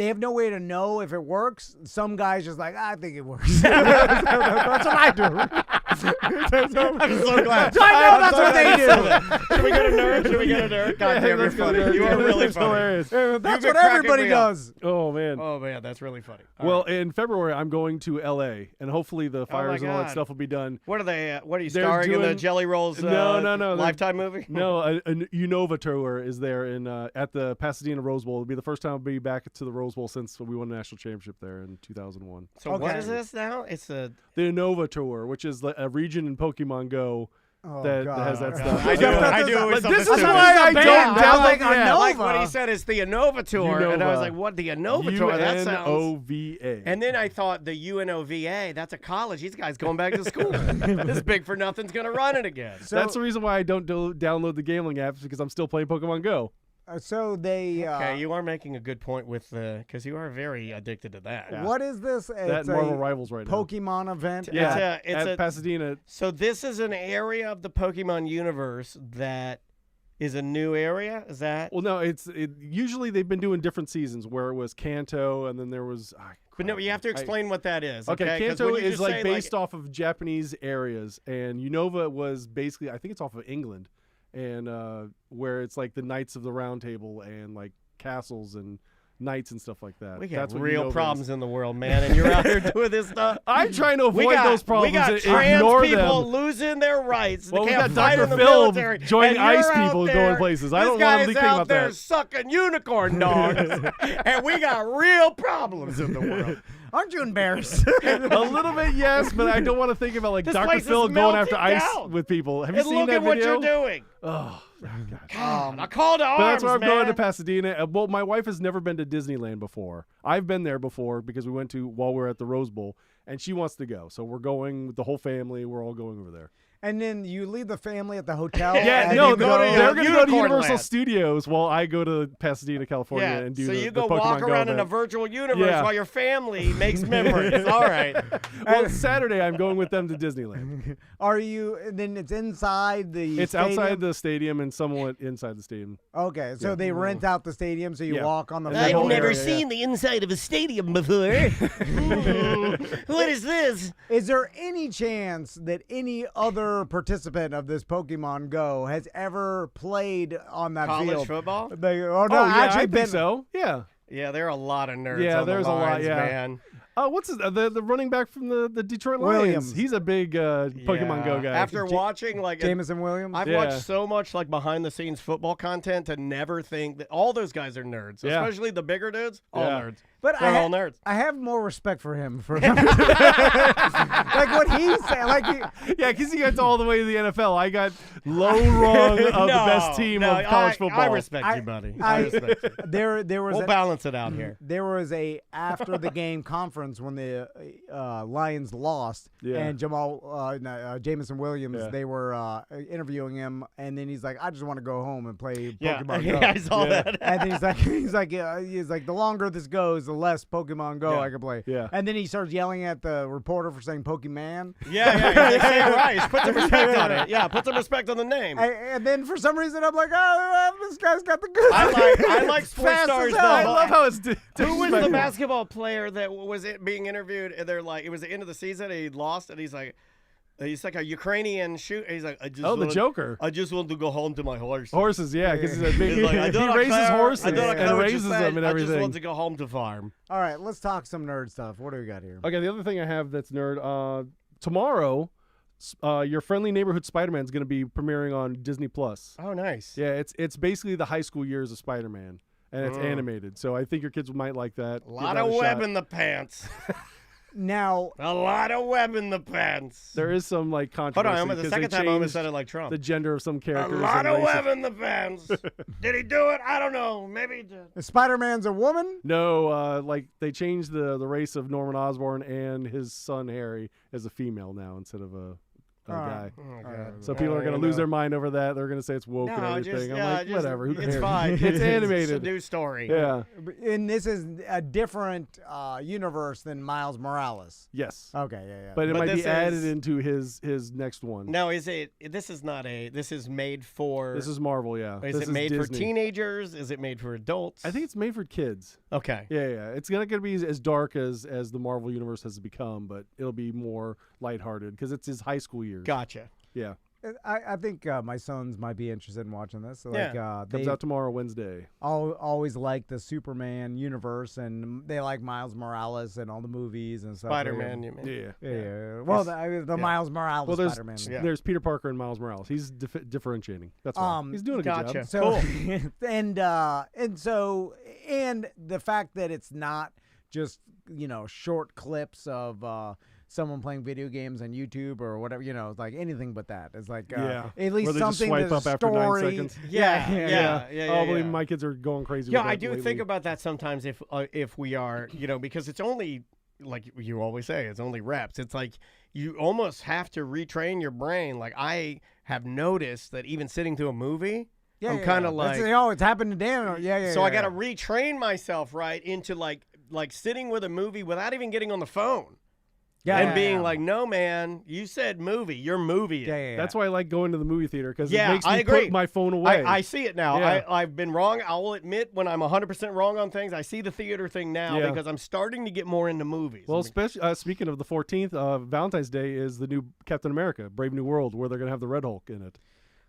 have no way to know if it works. Some guys just like, I think it works. That's what I do. I'm so glad. I know I'm that's so what glad they you do. said that. Should we get a nerd? Should we get a nerd? God Yeah, damn, you're let's go funny. there. You are really It's funny. hilarious. That's You've been what cracking everybody me up. does. Oh man. Oh man, that's really funny. All Well, right. in February, I'm going to L.A. and hopefully the fires and all God. that stuff will be done. What are they? What are you They're starring in the doing- Jelly Rolls? No. they're- Lifetime movie. No, a Unova tour is there in at the Pasadena Rose Bowl. It'll be the first time I'll be back to the Rose Bowl since we won the national championship there in 2001. So what Okay. is this now? It's a. The Unova tour, which is like a region in Pokemon Go Oh, that God. has that God. stuff. I do. I do. always But this something is stupid. why I band. don't I was like, download I the know. app. Like what he said is the Unova tour, and I was Unova. like, "What the Unova tour?" That sounds. UNOVA. And then I thought the UNOVA, that's a college. These guys going back to school. This big for nothing's gonna run it again. That's the reason why I don't download the gambling apps because I'm still playing Pokemon Go. So they. Okay, you are making a good point with the because you are very addicted to that. Yeah. What is this? That It's and Marvel a Rivals right now. Pokemon event. Yeah, It's at a- Pasadena. So this is an area of the Pokemon universe that is a new area. Is that? Well, no, usually they've been doing different seasons where it was Kanto and then there was. But no, you have to explain what that is. Okay, 'Cause Kanto when you is just like say, based off of Japanese areas, and Unova was basically, I think it's off of England, and where it's like the Knights of the Round Table and like castles and knights and stuff like that. We got That's what real Unova problems is. in the world, man, and you're out here doing this stuff. I'm trying to avoid those problems We got and trans ignore people them. losing their rights. Well, they we can't got fight Dr. in the Phil military, joining and you're ICE out people there, going places. I this don't want to guy's think out about there that. sucking unicorn dogs, and we got real problems in the world. Aren't you embarrassed? A little bit, yes, but I don't want to think about like This Dr. place is Phil going after melting ice down. with people. Have you And seen look that at what video? you're doing. Oh, I call to But arms, that's why I'm man. going to Pasadena. Well, my wife has never been to Disneyland before. I've been there before because we went to while we were at the Rose Bowl, and she wants to go. So we're going with the whole family. We're all going over there. And then you leave the family at the hotel. Yeah, and no, you go to they're going to go to Unicorn Universal Land. Studios while I go to Pasadena, California, Yeah, and do so the you the go Pokemon walk Go around in a event. virtual universe Yeah. while your family makes memories. All right. Well, Saturday I'm going with them to Disneyland. Are you? And then it's inside the. It's stadium? outside the stadium and somewhat inside the stadium. Okay, so they rent out the stadium, so you Yeah. walk on the. And floor. the whole area, yeah. the inside of a stadium before. What is this? Is there any chance that any other participant of this Pokemon Go has ever played on that College field? football? Or no, Oh, yeah, actually I been. think so. Yeah. Yeah, there are a lot of nerds. Yeah, on there's the a lot, lines, yeah. man. What's the running back from the Detroit Lions? Williams. He's a big Pokemon Go guy. After watching like Jameson Williams. I've Yeah. watched so much like behind the scenes football content to never think that all those guys are nerds, Yeah. especially the bigger dudes. All Yeah. nerds. But They're all nerds. I have more respect for him for like what he said. Like Yeah, because he gets all the way to the NFL. I got low rung of the best team of college football. I respect you, buddy. I respect you. there was We'll balance it out here. there was a after the game conference when the Lions lost, Yeah. and Jameson Williams, Yeah. they were interviewing him, and then he's like, I just want to go home and play Yeah, Pokemon Go. yeah, I saw Yeah. that. And then he's like, the longer this goes, the less Pokemon Go Yeah. I can play. Yeah. And then he starts yelling at the reporter for saying Pokemon. Yeah, you say it right. Put some respect on it. Yeah, put some respect on the name. And then for some reason I'm like, oh, this guy's got the good. I like sports Fast as stars. hell. I though. love how it's. Who was the basketball player that was it being interviewed? And they're like, it was the end of the season. And he lost, and he's like a Ukrainian shoot. He's like, The Joker. I just want to go home to my horse. Horses, yeah, because he's a big. He's like, I he don't raises care. horses I don't care and what you raises said. them and I just everything. want to go home to farm. All right, let's talk some nerd stuff. What do we got here? Okay, the other thing I have that's nerd. Tomorrow, your friendly neighborhood Spider-Man is going to be premiering on Disney Plus. Oh, nice. Yeah, it's basically the high school years of Spider-Man, and it's animated. So I think your kids might like that. A lot of web in the pants. Now, A lot of web in the pants. There is some like Hold controversy. on, the 'cause second they time I almost changed said it like Trump. the gender of some A characters. lot and of races. web in the pants. Did he do it? I don't know. Maybe he did. Spider-Man's a woman? No, like they changed the race of Norman Osborn and his son Harry as a female now instead of a guy. Oh, God. So people are going to lose their mind over that. They're going to say it's woke and No, everything. just, I'm yeah, like, just, whatever. Who it's cares? fine. It's It's animated. a new story. Yeah. And this is a different universe than Miles Morales. Yes. Okay, yeah. But it But might be this added is- into his next one. Now, is it? This is not a. This is made for. This is Marvel, yeah. Is This it made for Disney. teenagers? Is it made for adults? I think it's made for kids. Okay. Yeah. It's not going to be as dark as the Marvel universe has become, but it'll be more lighthearted because it's his high school years. Gotcha. Yeah. I think my sons might be interested in watching this. So, Yeah. they Comes out tomorrow, Wednesday. always like the Superman universe, and they like Miles Morales and all the movies and stuff. Spider-Man, you mean? Yeah. Yeah. Well, the Miles Morales Well, there's Spider-Man. Yeah. there's Peter Parker and Miles Morales. He's differentiating. That's why he's doing a good gotcha. job. So and the fact that it's not just short clips of someone playing video games on YouTube or whatever, it's like anything but that. It's like Yeah. at least Where they just something swipe that's up a after 9 story. seconds. Yeah. Oh, believe me, my kids are going crazy. Yeah, with that I do lately. think about that sometimes if we are, because it's only, like you always say, it's only reps. It's like you almost have to retrain your brain. Like I have noticed that even sitting through a movie, I'm kind of like, it's happened to Dan. so I got to retrain myself right into like sitting with a movie without even getting on the phone. And being like, no, man, you said movie. You're movie. That's why I like going to the movie theater because Yeah, it makes I me agree. put my phone away. I see it now. Yeah. I've been wrong. I will admit when I'm 100% wrong on things. I see the theater thing now Yeah. because I'm starting to get more into movies. Well, especially speaking of the 14th, Valentine's Day is the new Captain America, Brave New World, where they're going to have the Red Hulk in it.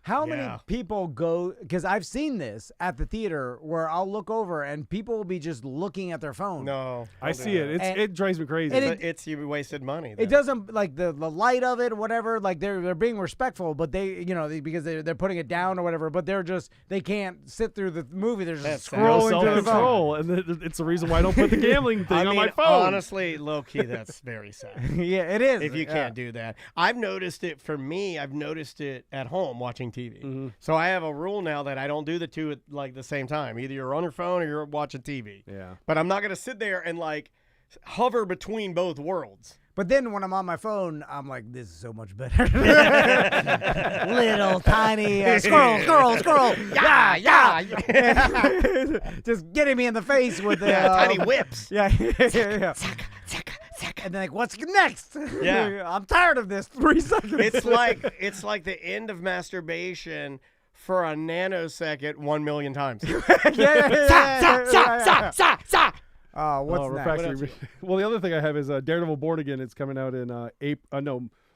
How many Yeah. people go? Because I've seen this at the theater where I'll look over and people will be just looking at their phone. no, I see it. It drives me crazy. And It's you wasted money. It then. doesn't like the light of it or whatever. Like they're being respectful, but because they're putting it down or whatever. But they can't sit through the movie. They're just That's sad. No scrolling through the phone. self-control, and it's the reason why I don't put the gambling thing I on mean, my phone. honestly, low key, that's very sad. Yeah, it is. If you Yeah. can't do that, I've noticed it. For me, I've noticed it at home watching TV. Mm-hmm. So I have a rule now that I don't do the two at like the same time. Either you're on your phone or you're watching TV. Yeah. But I'm not gonna sit there and like hover between both worlds. But then when I'm on my phone, I'm like, this is so much better. Little tiny squirrel. Yeah. Just getting me in the face with the tiny whips. Yeah. And then like, what's next? Yeah. I'm tired of this. 3 seconds. It's like the end of masturbation for a nanosecond 1 million times. What's next? Well, the other thing I have is Daredevil Born Again. It's coming out in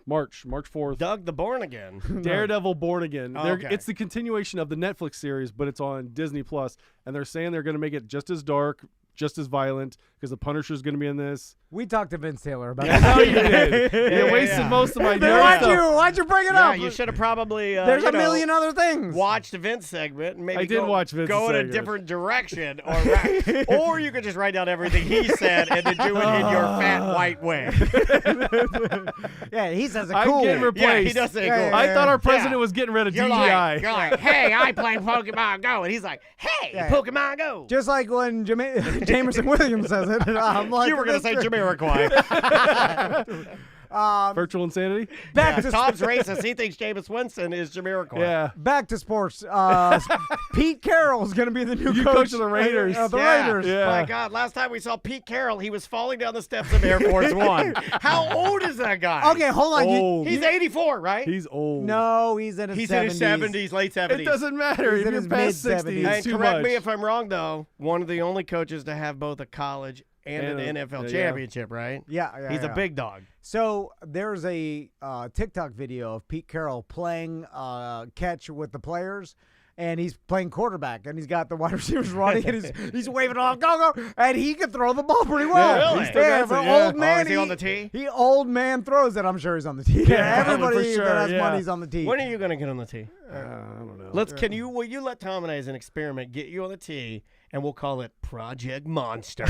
March 4th. Doug the Born Again. Daredevil Born Again. Okay. It's the continuation of the Netflix series, but it's on Disney Plus, and they're saying they're going to make it just as dark, just as violent, because the Punisher's going to be in this. We talked to Vince Taylor about I that. know you did. You wasted most of my Then nerd stuff. why'd you bring it Yeah, up? you should have probably There's a million other things. watched the Vince segment and maybe I did watch Vince's go in a segment. different direction, or you could just write down everything he said and then do it in your fat white way. Yeah, he says it I'm cool. getting replaced. Yeah, he does say Yeah, cool. I thought our president Yeah. was getting rid of You're DEI. like, hey, I play Pokemon Go, and he's like, hey, Yeah. Pokemon Go. Just like when Jamerson Williams says it. I'm like, You were gonna say Jamiroquai. Virtual insanity? back to Tom's racist. He thinks Jameis Winston is Jamiroquai. Yeah. back to sports. Pete Carroll's going to be the new coach of the Raiders. The Yeah. Raiders. Yeah. My God, last time we saw Pete Carroll, he was falling down the steps of Air Force One. How old is that guy? Okay, hold on. Old. He's 84, right? He's old. No, he's in his He's 70s. in his 70s, late 70s. It doesn't matter. He's If in you're his past 60, mid-70s. it's And too correct much. me if I'm wrong, though. One of the only coaches to have both a college and an NFL yeah. championship, right? Yeah. He's a big dog. So there's a TikTok video of Pete Carroll playing catch with the players, and he's playing quarterback, and he's got the wide receivers running, and he's waving off, go, and he can throw the ball pretty well. Yeah, really? He still gets for it, yeah. old man, is he on the tee? He old man throws it. I'm sure he's on the tee. Yeah, Everybody for sure, that has yeah. money's on the tee. When are you going to get on the tee? I don't know. Will you let Tom and I as an experiment get you on the tee, and we'll call it Project Monster.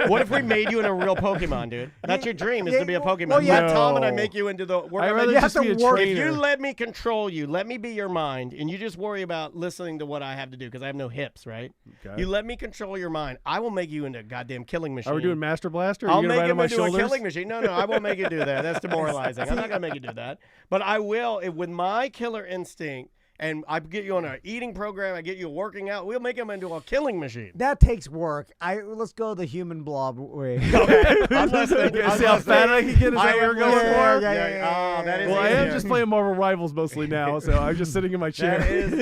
What if we made you into a real Pokemon, dude? That's your dream, is to be a Pokemon. well, yeah. Let Tom and I No. make you into the... I'd rather you just have be to a work- If trainer. you let me control you, let me be your mind, and you just worry about listening to what I have to do, because I have no hips, right? Okay. You let me control your mind. I will make you into a goddamn killing machine. Are we doing Master Blaster? Are I'll you make gonna ride on him my into shoulders? a killing machine. No, I won't make you do that. That's demoralizing. I'm not going to make you do that. But I will, with my killer instinct, and I get you on an eating program, I get you working out, we'll make him into a killing machine. That takes work. Let's go the human blob way. I'm listening. You see how fat I can get? Is that what you're am going listening. for? Yeah. Oh, that is Well, I am easier. just playing Marvel Rivals mostly now, so I'm just sitting in my chair. That is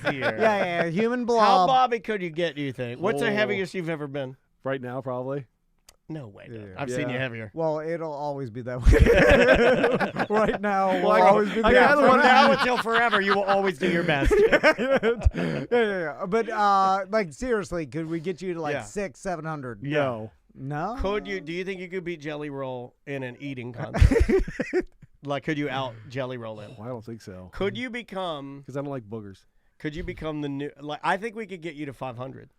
easier. Yeah, human How blob. bobby could you get, do you think? What's the Oh. heaviest you've ever been? Right now, probably. No way, Doug. Yeah. I've seen Yeah. you heavyer. Well, it'll always be that way. Right now, will I- always be I that got way. From now until forever, you will always do your best. Yeah. But like seriously, could we get you to like Yeah. 600-700? No. No. Do you think you could beat Jelly Roll in an eating contest? Like, could you out Jelly Roll him? Well, I don't think so. Could you become Because I don't like boogers. the new, like, I think we could get you to 500.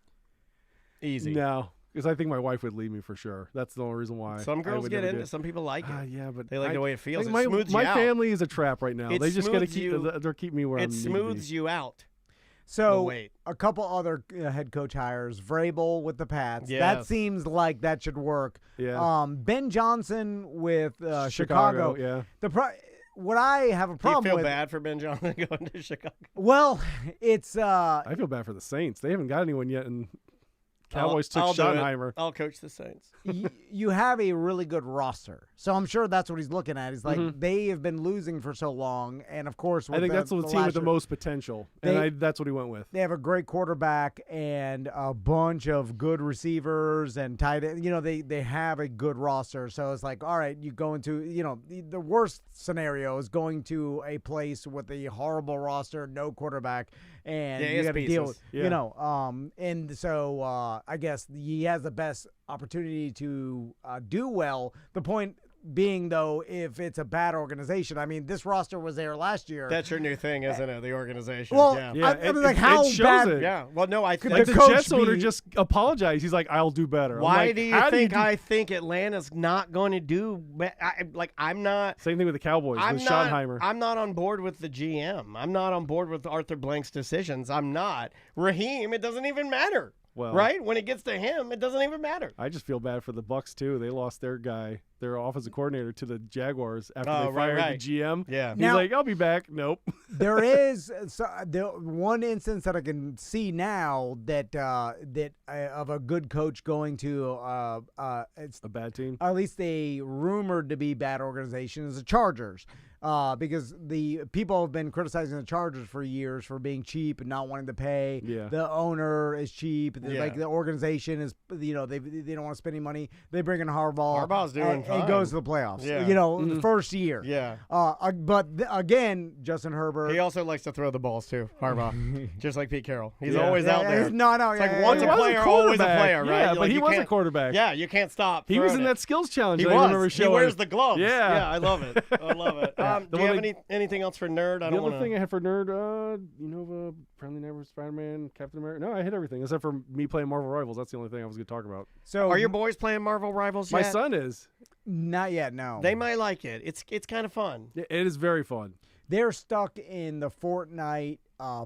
Easy. No. Because I think my wife would leave me for sure. That's the only reason why. Some I girls would get never into do it. Some people like it. Yeah, but They like the way it feels. It my smooths my you out. family is a trap right now. It They just got to smooths keep you- they're keep me where I It need to smooths be. you out. the So weight. a couple other head coach hires. Vrabel with the Pats. That Yes. seems like that should work. Yeah. Ben Johnson with Chicago. Yeah. What I have a Do you problem feel with. bad for Ben Johnson going to Chicago? Well, it's I feel bad for the Saints. They haven't got anyone yet, and Cowboys I'll took do it. Schottenheimer. I'll coach the Saints. you have a really good roster. So I'm sure that's what he's looking at. He's like, they have been losing for so long. And, of course, I think that's the team with the most potential, and that's what he went with. They have a great quarterback and a bunch of good receivers and tight end. You know, they have a good roster. So it's like, all right, you go into, the worst scenario is going to a place with a horrible roster, no quarterback, and Yeah, he you has got to deal with, pieces. and so I guess he has the best opportunity to do well. The point being, though, if it's a bad organization, I mean, this roster was there last year. That's your new thing, isn't it? The organization. Well, yeah. Yeah, I mean, like, how it shows bad- it. Yeah. Well, no, I think. Like the the coach Jets owner be- just apologized. He's like, "I'll do better." I'm Why like, do you how think do I think Atlanta's not going to do? I'm not. Same thing with the Cowboys I'm with not. Schottenheimer. I'm not on board with the GM. I'm not on board with Arthur Blank's decisions. I'm not. Raheem, it doesn't even matter. Well, right? When it gets to him, it doesn't even matter. I just feel bad for the Bucks too. They lost their guy. their offensive coordinator to the Jaguars after Oh, they fired right. the GM. Yeah. He's Now- like, I'll be back. Nope. There is the one instance that I can see now that of a good coach going to it's A bad team. at least a rumored to be bad organization is the Chargers. Because the people have been criticizing the Chargers for years for being cheap and not wanting to pay. Yeah. The owner is cheap. Yeah. Like the organization is, they don't want to spend any money. They bring in Harbaugh. Harbaugh's doing and fine. goes to the playoffs. Yeah. The first year. Yeah. Again, Justin Herbert. He also likes to throw the balls too, Harbaugh, just like Pete Carroll. He's Yeah. always out there. No, It's like yeah, once yeah, a yeah. player, always a quarterback. player, right? Yeah, Like, but he you was a can't- quarterback. Yeah, you can't stop. He was throwing in it. that skills challenge. He I remember was. He showing. wears the gloves. Yeah. Yeah, I love it. I love it. Do you have anything else for nerd? I The don't other want thing I had for nerd, Friendly Neighbor, Spider-Man, Captain America. No, I hit everything except for me playing Marvel Rivals. That's the only thing I was going to talk about. So Are your boys playing Marvel Rivals My yet? son is. not yet? No. They might like it. It's kind of fun. It is very fun. They're stuck in the Fortnite,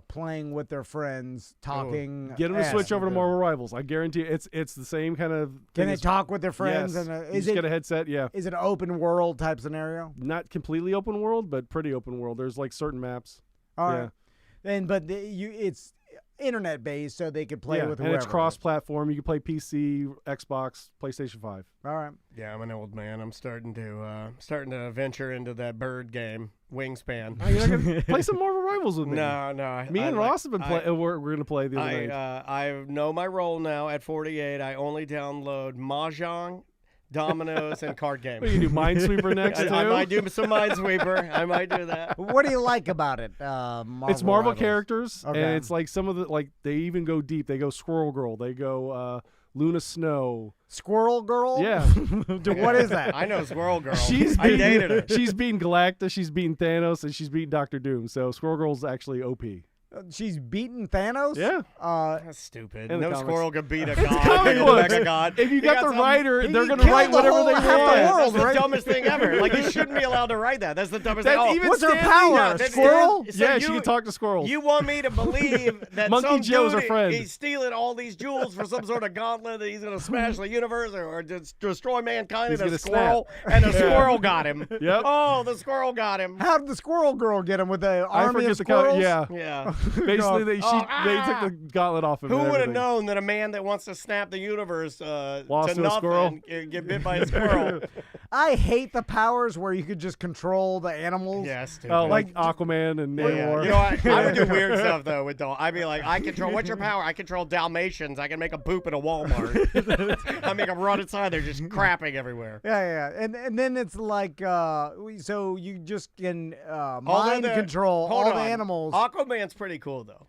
playing with their friends, talking. Get them to ass. switch over to Marvel Rivals. I guarantee it's the same kind of. Can thing they as- talk with their friends? Yes. And You is just get a it headset. Yeah. is it an open world type scenario? Not completely open world, but pretty open world. There's like certain maps. All Yeah. right. It's internet based, so they could play yeah, with and whoever. it's cross-platform. You can play PC, Xbox, PlayStation 5. All right. Yeah, I'm an old man. I'm starting to venture into that bird game, Wingspan. Oh, you're not gonna play some Marvel Rivals with me. No. Me and Ross have been playing. We're going to play the other night. I know my role now at 48. I only download Mahjong, dominoes, and card games. What, you do Minesweeper next too? I might do some Minesweeper. I might do that. What do you like about it? Marvel It's Marvel Rivals? characters, Okay. and it's like some of the they even go deep. They go Squirrel Girl. They go Luna Snow. Squirrel Girl. Yeah. What is that? I know Squirrel Girl. She's I dated her. She's beating Galactus. She's beating Thanos, and she's beating Doctor Doom. So Squirrel Girl's actually OP. She's beaten Thanos. Yeah. That's stupid. In the No comics. squirrel could beat a Comic god. A books. mega god. If you got the some- writer, they're going to killed write the whatever whole they half the want. world. That's the right? dumbest thing ever. Like, you shouldn't be allowed to write that. That's the dumbest That's thing. Oh, even What's her Stan Lee- power? Yeah, that's- Squirrel? So Yeah, you- she can talk to squirrels. You want me to believe that Monkey some Joe's dude her friend. he's stealing all these jewels for some sort of gauntlet that he's going to smash the universe or just destroy mankind, He's and a gonna squirrel and a squirrel got him. Yep. Oh, the squirrel got him. How did the Squirrel Girl get him with the I army forget of the squirrels? Yeah. Yeah. Basically, they took the gauntlet off of Who him. and would have everything. known that a man that wants to snap the universe Lost to to a nothing squirrel? can get bit by a squirrel? I hate the powers where you could just control the animals. Yeah, stupid. Oh, like Aquaman and Yeah. Namor. You know what? I would do weird stuff though with dogs. I'd be like, I control. What's your power? I control Dalmatians. I can make them poop at a Walmart. I make them run inside. They're just crapping everywhere. Yeah. And then it's like, so you just can Although mind the- control hold all the on. animals. Aquaman's pretty cool though.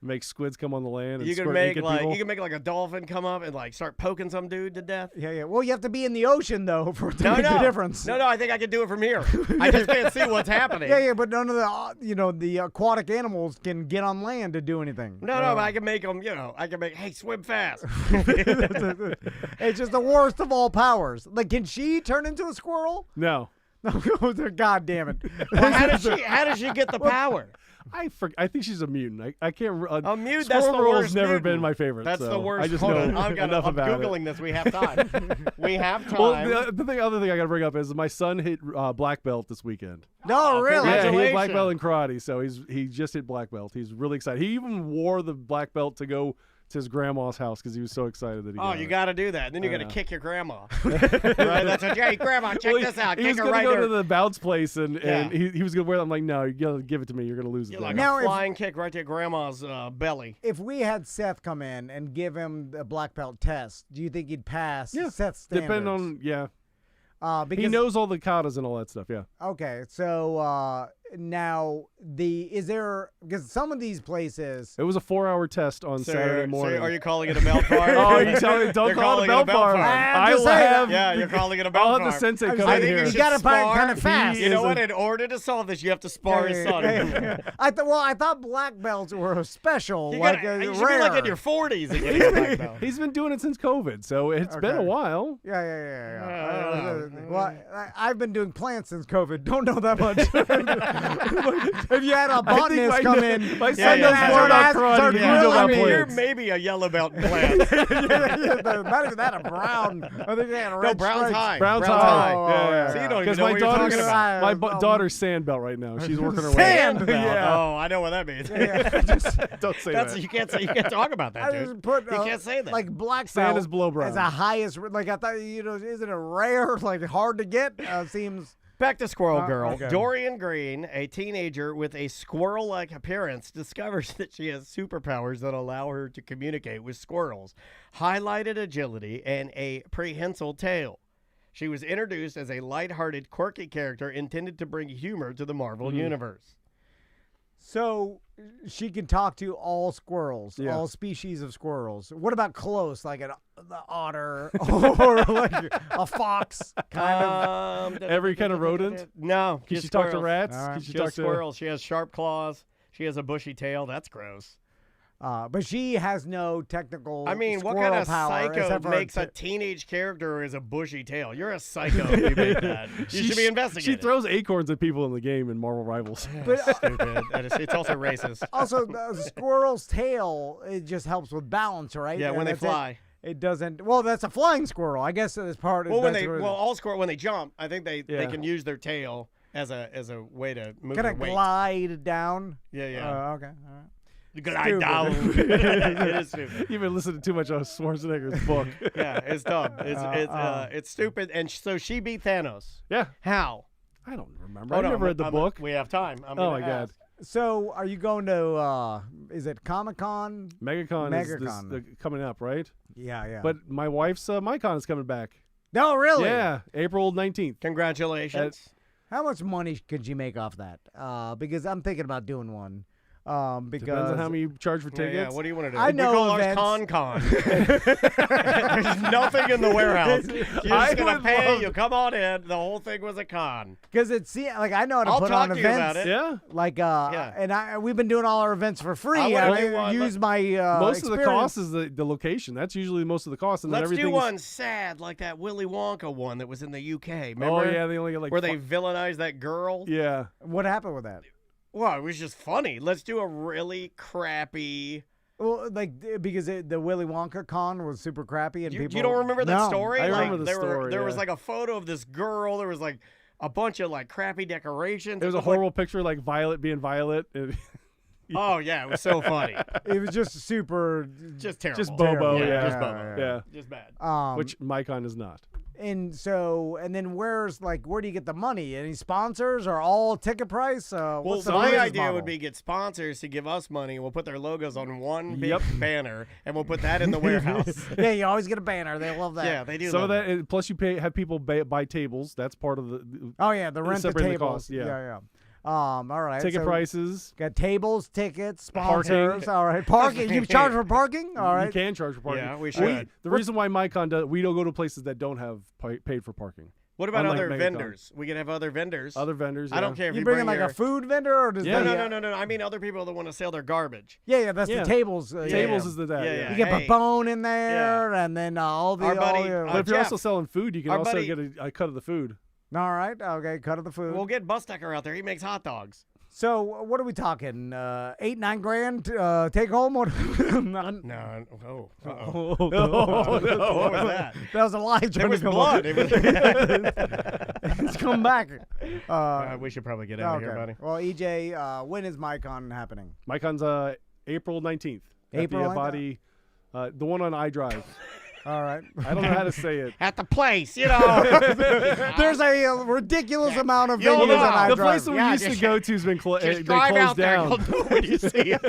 Make squids come on the land. And You can squirt make ink at like people. you can make like a dolphin come up and like start poking some dude to death. Yeah. Well, you have to be in the ocean though for it to No, make no the difference. No, I think I can do it from here. I just can't see what's happening. Yeah, but none of the the aquatic animals can get on land to do anything. No, but I can make them. I can make. Hey, swim fast. It's just the worst of all powers. Like, can she turn into a squirrel? No. God damn it! Well, how does she get the power? I think she's a mutant. I can't. A mutant. Squirrel That's the Girl's worst. never mutant. been my favorite. That's so the worst. I just Hold know on, I'm enough about googling it. this. We have time. We have time. Well, the other thing I got to bring up is my son hit black belt this weekend. No, really? Yeah, he hit black Congratulations. belt in karate, so he just hit black belt. He's really excited. He even wore the black belt to go to his grandma's house because he was so excited that he. Oh, got you it. got to do that. And then you got to know. kick your grandma. Right? That's what. Hey, grandma, check Well, this out. He Kick was her gonna right go there. to the bounce place and Yeah. he was gonna wear that. I'm like, no, you gotta give it to me. You're gonna lose it. Get there. like Now, a if- flying kick right to grandma's belly. If we had Seth come in and give him the black belt test, do you think he'd pass Yeah. Seth's standards? Depending on because, he knows all the katas and all that stuff. Yeah. Okay, so now is there because some of these places. It was a 4-hour test on Saturday morning. are you calling it a belt farm? Oh, you telling me don't They're call it calling a belt farm. I'm I just will saying. have. Yeah, you're calling it a belt I'll farm. have the sensei I'm come saying in I think here. you You should gotta fight spar. kinda fast. You know is what? a- In order to solve this, you have to spar his son. I thought black belts were special, You like you should be rare. like in your 40s and getting a black belt. He's been doing it since COVID, so it's been a Okay. while. Yeah. I don't know. Well, I've been doing plants since COVID. Don't know that much. If you had a botanist come in, my and son then knows start more about asking- karate start than you know about grilling me. You're plants. maybe a yellow belt in plants. Not even that, a brown. I think they had a red No, brown's stripes. high. Brown's Brown's high. Oh, Yeah, yeah. So you don't even Because know my what you're daughter's talking about. daughter's sand belt right now. She's working her way. Sand up. belt. Yeah. Oh, I know what that means. Don't say That's that. you can't talk about that, I dude. just put You can't say that. like black Sand belt is below brown. as a highest. Like I thought, isn't it rare? Like hard to get? Seems. Back to Squirrel Girl. okay. Dorian Green, a teenager with a squirrel-like appearance, discovers that she has superpowers that allow her to communicate with squirrels, highlighted agility, and a prehensile tail. She was introduced as a lighthearted, quirky character intended to bring humor to the Marvel Universe. So she can talk to all squirrels, Yeah. all species of squirrels. What about close, like the otter or like a fox? Kind of. Every kind of rodent? No. Can just she talk to squirrels. rats? All right. Can she She talk has to squirrels. She has sharp claws. She has a bushy tail. That's gross. But she has no technical. I mean, what squirrel kind of power psycho except for makes a teenage character who has a bushy tail? You're a psycho if you make that. You should be investigated. She throws acorns at people in the game in Marvel Rivals. But Stupid. It's also racist. also, the squirrel's tail, it just helps with balance, right? Yeah, And when they that's it. fly. It doesn't. Well, that's a flying squirrel. I guess that's part of. Well, that's what it- all squirrel when they jump, I think they Yeah. can use their tail as a way to move Kind their of weight. glide down. Yeah, yeah. Okay. All right. Glide stupid. down. It is stupid. You've been listening too much of Schwarzenegger's book. Yeah, it's dumb. It's stupid. And so she beat Thanos. Yeah. How? I don't remember. Hold I on, never read the I'm- book. We have time. I'm Oh, gonna my God. ask. So, are you going to? Is it Comic-Con? MegaCon is MegaCon. coming up, right? Yeah, yeah. But my wife's MyCon is coming back. no, really. Yeah, April 19th. Congratulations. How much money could you make off that? Because I'm thinking about doing one. Because Depends on how many you charge for Yeah, tickets. yeah, what do you want to do? I know we call ours events. Con. There's nothing in the warehouse. You're I just gonna would pay. love- You come on in. The whole thing was a con. Because it's like I know how to I'll put talk on to you events. about it. Yeah. Like Yeah. and we've been doing all our events for free. I I wanna do one, use my Most of the experience. cost is the location. That's usually most of the cost. And then Let's do everything's- one sad like that Willy Wonka one that was in the UK. Remember? Oh, yeah. They only get like Where they villainized that girl. Yeah. What happened with that? Well, it was just funny. Let's do a really crappy. Well, like because the Willy Wonka con was super crappy and You people. don't remember that No. story? I Like, remember the there story, There was yeah. like a photo of this girl. There was like a bunch of like crappy decorations. There was a looked like- horrible picture like Violet being Violet. And Oh yeah, it was so funny. It was just super. Just terrible. just Bobo. Yeah, Yeah. just Bobo. Yeah. Just bad. Which MyCon is not. And then where do you get the money? Any sponsors or all ticket price? Well, What's the my business idea model? would be get sponsors to give us money. We'll put their logos on one big Yep. banner, and we'll put that in the warehouse. Yeah, you always get a banner. They love that. Yeah, they do. Some love of that, and plus you have people buy tables. That's part of the Oh yeah, the rent the separating the tables. cost, yeah. yeah. All right. ticket so prices. Got tables, tickets, Parking. sponsors. All right, parking. You charge for parking. All right. You can charge for parking. Yeah, we should. The reason why MyCon does, we don't go to places that don't have paid for parking. What about Unlike other MegaCon. vendors? We could have other vendors. Other vendors. I don't care if You you bringing bring like a food vendor or does Yeah. the, No. I mean other people that want to sell their garbage. Yeah, that's Yeah. the tables. Tables Yeah. is the that. Yeah, Yeah. You get Hey. Babone in there, and then all the Our buddy, all your- But if you're Jeff, also selling food, you can our also buddy- get a cut of the food. all right, okay, cut of the food. We'll get Bustecker out there. He makes hot dogs. So what are we talking? 8-9 grand take home? What? Not- No. Oh. Oh, What was that? That was a lie. There trying was to come blood. up. It was- Let's come back. we should probably get out of here, Okay. buddy. Well, EJ, when is MyCon happening? MyCon's April 19th. April At 19th? the body, the one on iDrive. All right. I don't know how to say it. At the place, you know. There's a ridiculous amount of You'll venues know. on The iDrive. place that we Yeah, used to just- go to has been Just they drive closed out there. down. You'll know when you see it.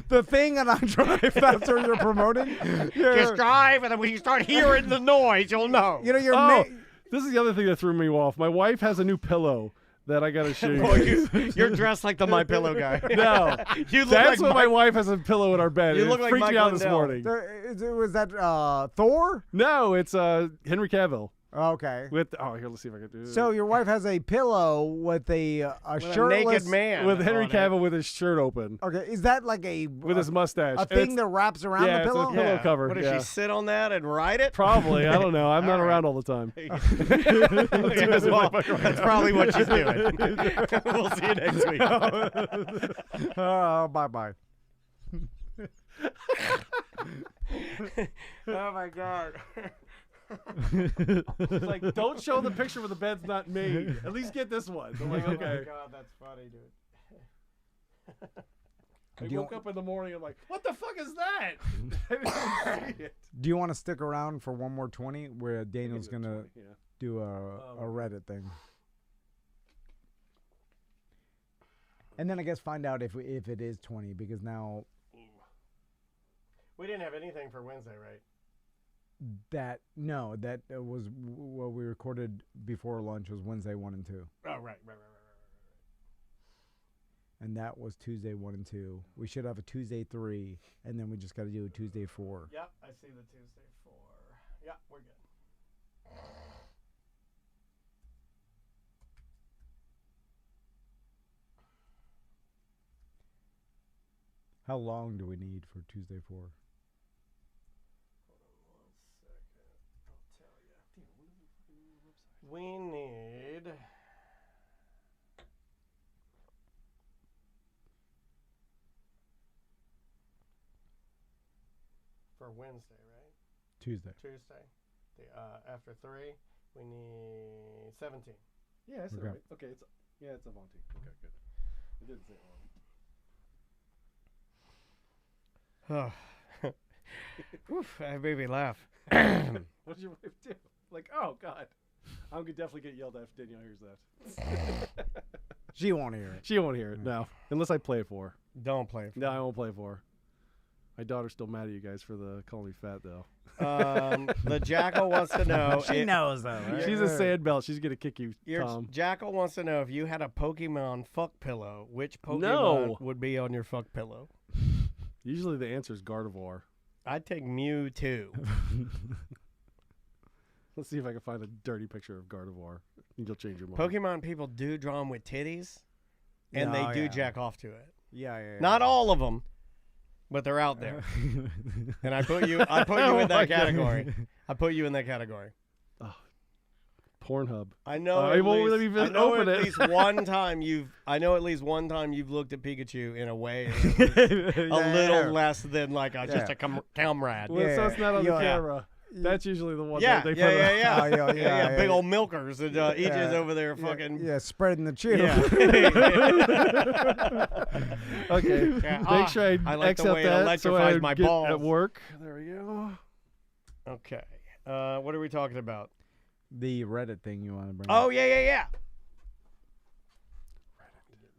the thing on iDrive, that's what you're promoting? Just drive, and then when you start hearing the noise, you'll know. You know, you're Oh, this is the other thing that threw me off. My wife has a new pillow that I got to show you. Boy, guys. you're dressed like the My Pillow guy. No, You look that's like what my wife has a pillow in our bed. You It look like freaked Mike me out this Lindell. morning. Was that Thor? No, it's Henry Cavill. Okay. With here, let's see if I can do it. So your wife has a pillow with a With a shirtless naked man. with Henry on it. Cavill with his shirt open, Okay, is that like a with his mustache, a thing that wraps around yeah, the it's a pillow? pillow cover. What does yeah. she sit on that and ride it? Probably. I don't know. I'm not All right. around all the time. Well, that's probably what she's doing. We'll see you next week. Bye. Oh my God. It's like, don't show the picture where the bed's not made. At least get this one. I'm like, okay. God, that's funny, dude. I Do you- woke up in the morning. I'm like, what the fuck is that? I didn't see it. Do you want to stick around for one more 20 where Daniel's going to Yeah. do a Reddit thing? And then I guess find out if it is 20 because now We didn't have anything for Wednesday, right? that was what we recorded before lunch was Wednesday 1 and 2. Oh, right. And that was Tuesday 1 and 2. We should have a Tuesday 3 and then we just got to do a Tuesday 4. Yep, I see the Tuesday 4. Yeah, we're good. How long do we need for Tuesday 4? We need for Wednesday, right? Tuesday. Tuesday. After 3, we need 17. Yeah, I said Okay. right. Okay, it's a vaunting. Okay, good. I didn't say it wrong. Oh. Oof, that made me laugh. What did your wife do? Like, oh God, I'm gonna definitely get yelled at if Danielle hears that. She won't hear it. She won't hear it. No, unless I play it for her. Don't play it. No, I won't play it for her. My daughter's still mad at you guys for the calling me fat though. The Jackal wants to know. She knows though, right? She's a sand belt. She's gonna kick you, Tom. Jackal wants to know if you had a Pokemon fuck pillow, which Pokemon No. would be on your fuck pillow? Usually the answer is Gardevoir. I'd take Mewtwo. Let's see if I can find a dirty picture of Gardevoir. You'll change your mind. Pokemon people do draw them with titties, and they Oh, do yeah. jack off to it. Yeah. Not all of them, but they're out there. And I put you in my that category. I put you in that category. Pornhub. I know. I at won't least, let me even I know open at it. least one time you've looked at Pikachu in a way that was a little less than like just a comrade. Well, so it's not on the Yeah. camera. That's usually the one Yeah, that they yeah, put yeah, on. yeah. Oh, yeah, Big yeah. old milkers, and each is over there fucking. Yeah, spreading the chew. Yeah. Okay. Yeah, Make sure I like the accept way it that so I electrifies my get balls. at work. There we go. Okay. What are we talking about? The Reddit thing you want to bring Oh, up. yeah. Let me get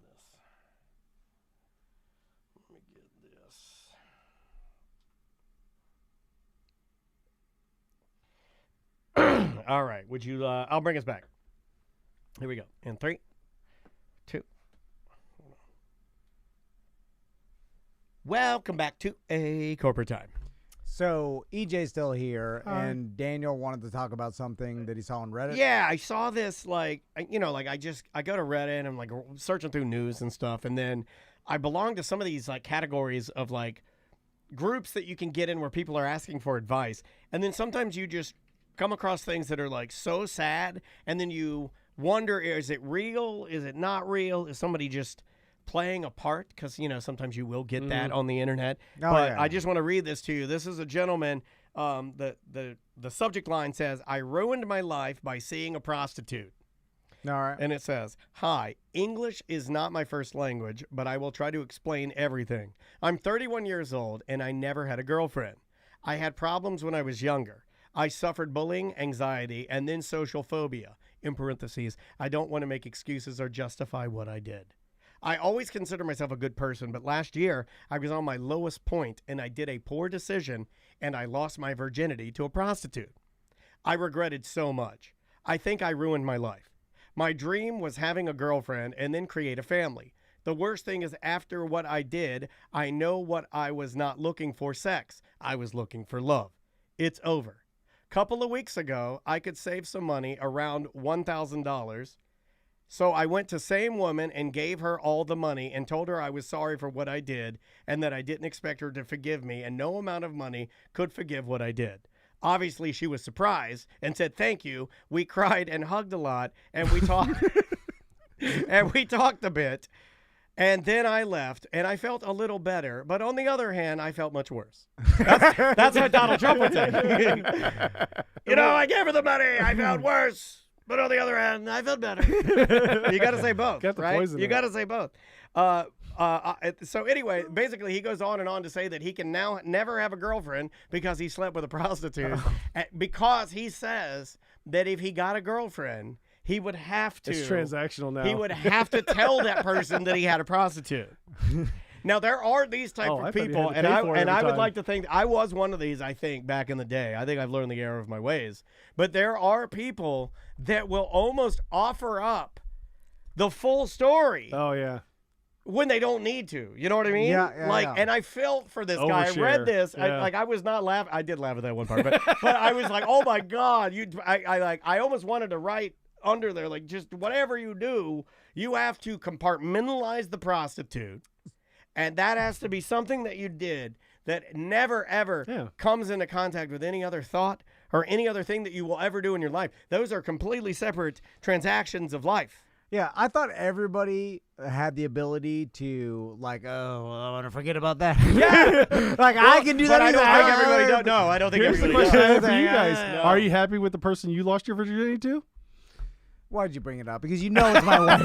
this. All right. Would you? I'll bring us back. Here we go. In 3, 2. Welcome back to A Corporate Time. So EJ's still here, and Daniel wanted to talk about something that he saw on Reddit. Yeah, I saw this I go to Reddit and I'm like searching through news and stuff, and then I belong to some of these like categories of like groups that you can get in where people are asking for advice, and then sometimes you just come across things that are like so sad, and then you wonder, is it real? Is it not real? Is somebody just playing a part? Because sometimes you will get that on the internet. But yeah. I just want to read this to you. This is a gentleman. The subject line says, "I ruined my life by seeing a prostitute." All right. And it says, "Hi, English is not my first language, but I will try to explain everything. I'm 31 years old, and I never had a girlfriend. I had problems when I was younger. I suffered bullying, anxiety, and then social phobia. In parentheses, I don't want to make excuses or justify what I did. I always consider myself a good person, but last year I was on my lowest point, and I did a poor decision, and I lost my virginity to a prostitute. I regretted so much. I think I ruined my life. My dream was having a girlfriend and then create a family. The worst thing is after what I did, I know what I was not looking for sex. I was looking for love. It's over. couple of weeks ago, I could save some money, around $1,000. So I went to same woman and gave her all the money and told her I was sorry for what I did and that I didn't expect her to forgive me, and no amount of money could forgive what I did. Obviously, she was surprised and said thank you. We cried and hugged a lot, and we talked and we talked a bit. And then I left, and I felt a little better. But on the other hand, I felt much worse. That's what Donald Trump would say. I gave her the money. I felt worse. But on the other hand, I felt better. You got to say both, Got the right? poison You out. got to say both. So anyway, basically, he goes on and on to say that he can now never have a girlfriend because he slept with a prostitute. Because he says that if he got a girlfriend, he would have to. It's transactional now. He would have to tell that person that he had a prostitute. Now there are these type I of thought you people, had to pay for it every I would time. like to think I was one of these. I think back in the day, I think I've learned the error of my ways. But there are people that will almost offer up the full story Oh yeah. when they don't need to. You know what I mean? Yeah, yeah. And I felt for this guy. I Overshare. read this. Yeah. I was not laughing. I did laugh at that one part, but I was like, oh my God, I almost wanted to write under there, like, just whatever you do, you have to compartmentalize the prostitute. And that has to be something that you did that never, ever comes into contact with any other thought or any other thing that you will ever do in your life. Those are completely separate transactions of life. Yeah, I thought everybody had the ability to, like, oh, well, I want to forget about that. Yeah. Like, I can do that. But I don't either. think everybody does. No, I don't think Here's the everybody question I does. have for you guys. No. Are you happy with the person you lost your virginity to? Why'd you bring it up? Because you know it's my wife.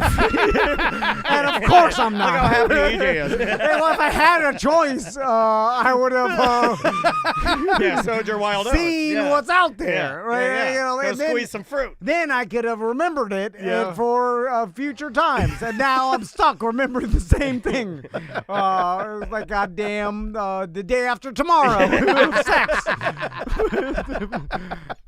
And of course I'm not. Look how happy EJ is. Hey, well, if I had a choice, I would have Yeah, sowed your wild oats. seen Yeah. what's out Yeah. there. Right? Yeah. You know, Go and then, squeeze some fruit. then I could have remembered it Yeah. for future times. And now I'm stuck remembering the same thing. It was like, goddamn, the day after tomorrow. Sex.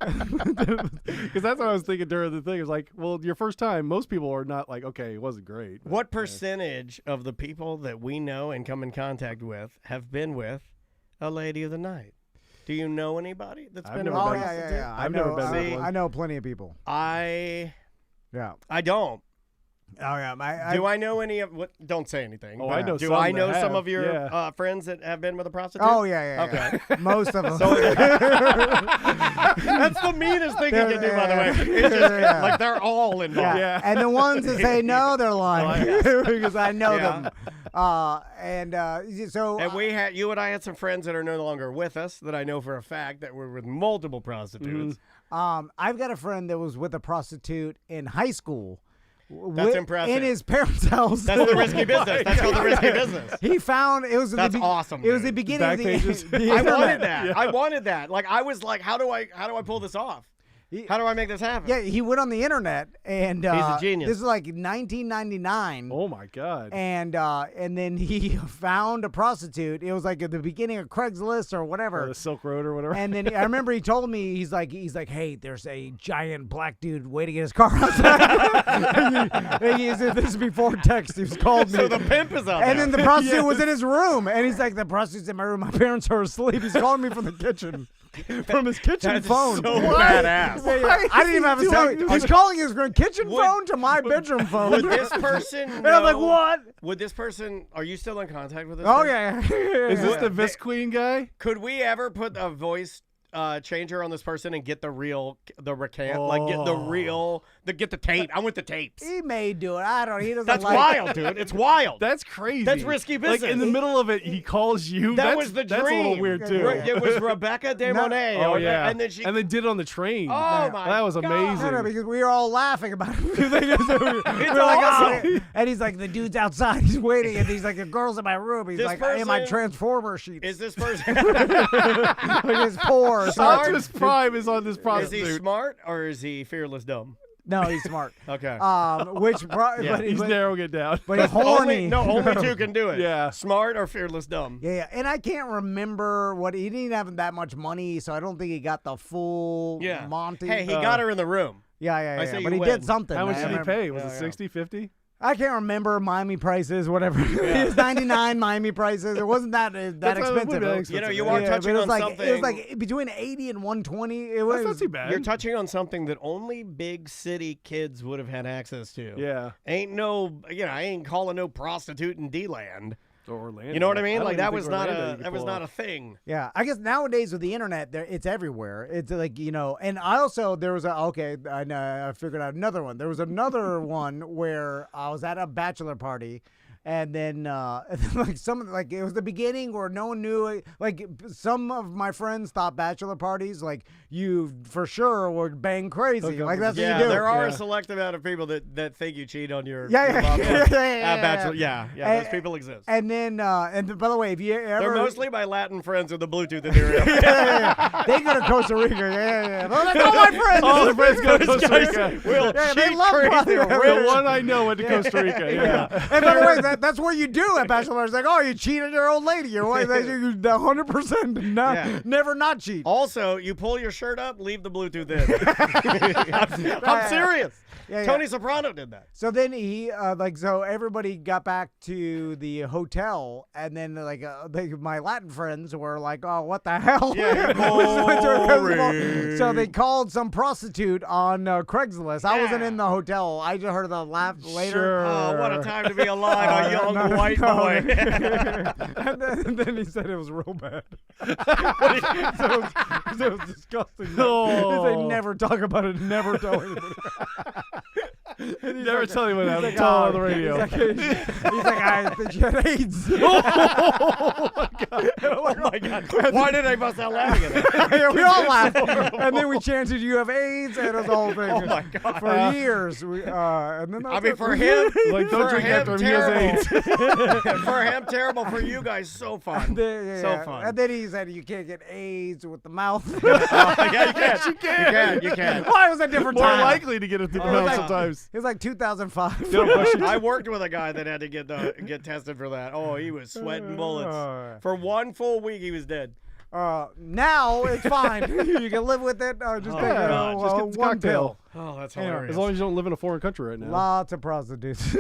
Because that's what I was thinking during the thing. It's like, well, your first time, most people are not like, okay, it wasn't great. But, What percentage of the people that we know and come in contact with have been with a lady of the night? Do you know anybody that's I've been never a Oh, been. yeah, yeah, yeah. I've never been with See, one. I know plenty of people. I Yeah. don't. Oh, yeah. Do I know any of what? Don't say anything. Oh, but I know Do some I that know some have, of your yeah. friends that have been with a prostitute? Oh, yeah, yeah. Okay. Yeah. Most of them. That's the meanest thing you can do, by the way. Yeah. It's just Yeah. like they're all involved. Yeah. And the ones that say no, they're lying because I know Yeah. them. So And you and I had some friends that are no longer with us that I know for a fact that were with multiple prostitutes. I've got a friend that was with a prostitute in high school. That's impressive. In his parents' house. That's the risky business. That's called the risky business. He found it was. That's awesome, It was the dude. beginning Back of the, pages. the I internet. wanted that. I wanted that. Like I was like, how do I pull this off? How do I make this happen? Yeah, he went on the internet and He's a genius. This is like 1999. Oh my God. And then he found a prostitute. It was like at the beginning of Craigslist or whatever. Or the Silk Road or whatever. And then I remember he told me he's like, hey, there's a giant black dude waiting in his car outside. This is before text. He was called me. So the pimp is out And there. then the prostitute was in his room, and he's like, the prostitute's in my room. My parents are asleep. He's calling me from the kitchen, from his kitchen That's phone. so badass. Yeah, I didn't even have a cell. He's calling his kitchen phone to my bedroom phone. Would this person? And I'm like, know- what? Would this person? Are you still in contact with this? Oh person? yeah. Is this Yeah. the Vis Queen guy? Could we ever put a voice changer on this person and get the recant, like get the tape? I want the tapes. He may do it. I don't. He doesn't. That's like wild, dude. It's wild. That's crazy. That's risky business. Like in the middle of it, he calls you. That that's, was the That's dream. a little weird too. Yeah. It was Rebecca De Monet. Oh yeah. and then she. and they did it on the train. Oh my! That was God. amazing. No, because we were all laughing about it. we were like, awesome. and he's like, the dude's outside. He's waiting, and he's like, the girl's in my room. He's This like, in my person- Transformer sheets. Is this person? Like his pores. Optimus Prime is on this Is prostitute. he smart or is he fearless dumb? No, he's smart. Okay. But He's narrowing it down. but he's horny. Only two can do it. Yeah. Smart or fearless dumb. Yeah, and I can't remember what he didn't have that much money, so I don't think he got the full Monty. Hey, he got her in the room. Yeah. I say But you he win. did something. How much I did he remember. pay? Was Yeah, it yeah. 60, 50? I can't remember Miami prices, whatever. It was 99 Miami prices. It wasn't that expensive. You know, you are Yeah, touching but on something. It was like between 80 and 120. It was That's not too bad. You're touching on something that only big city kids would have had access to. Yeah. Ain't no, I ain't calling no prostitute in D-land. Or Orlando. You know what I mean? don't Like even that think was not Orlando you a could that was pull not a off. thing. Yeah, I guess nowadays with the internet, it's everywhere. It's like, and I also, there was I figured out another one. There was another one where I was at a bachelor party. And then, it was the beginning where no one knew it. Like, some of my friends thought bachelor parties, like, you for sure would bang crazy. Okay. Like, that's Yeah, what you do. there are Yeah. a select amount of people that think you cheat on your Yeah, your yeah, mom. yeah. Bachelor. Yeah, And- those people exist. And then, and by the way, if you ever. They're mostly my Latin friends with the Bluetooth in their ear. yeah. They go to Costa Rica. Yeah. Well, that's all my friends. All the friends go to Those Costa guys Rica. will Yeah, they cheat love crazy. prostitutes. The one I know went to Costa Rica. Yeah. And by the way, that's what you do at bachelor. It's like, oh, you cheated your old lady. You're 100% never not cheat. Also, you pull your shirt up, leave the Bluetooth in. I'm serious. Yeah, yeah. Tony Soprano did that. So then he, so everybody got back to the hotel, and then my Latin friends were like, "Oh, what the hell?" Yeah, So they called some prostitute on Craigslist. I wasn't in the hotel. I just heard the laugh later. Sure. Oh, what a time to be alive, a young white boy. and then he said it was real bad. it was disgusting. Oh. They never talk about it. Never tell anybody. Never tell anyone that. He's like, Tell "Oh," on the radio. He's like, I think you had AIDS. Oh my God! Why did they bust out laughing at that? Yeah, we all laughed. And then we chanted, "You have AIDS," and it was the whole thing. Oh my God! For years. And then I mean, for him, Like, don't for drink him, after him. He has terrible. AIDS. For him, terrible. For you guys, so fun. So fun. And then he said, "You can't get AIDS with the mouth." Yeah, you can. You can. Well, it was a different More time. likely to get it through the Oh, mouth yeah. sometimes. It was like 2005. I worked with a guy that had to get tested for that. Oh, he was sweating bullets. For one full week, he was dead. Now it's fine. You can live with it. Just take God. Just get the one cocktail. pill. Oh, that's Anyway, hilarious. As long as you don't live in a foreign country right now. Lots of prostitutes.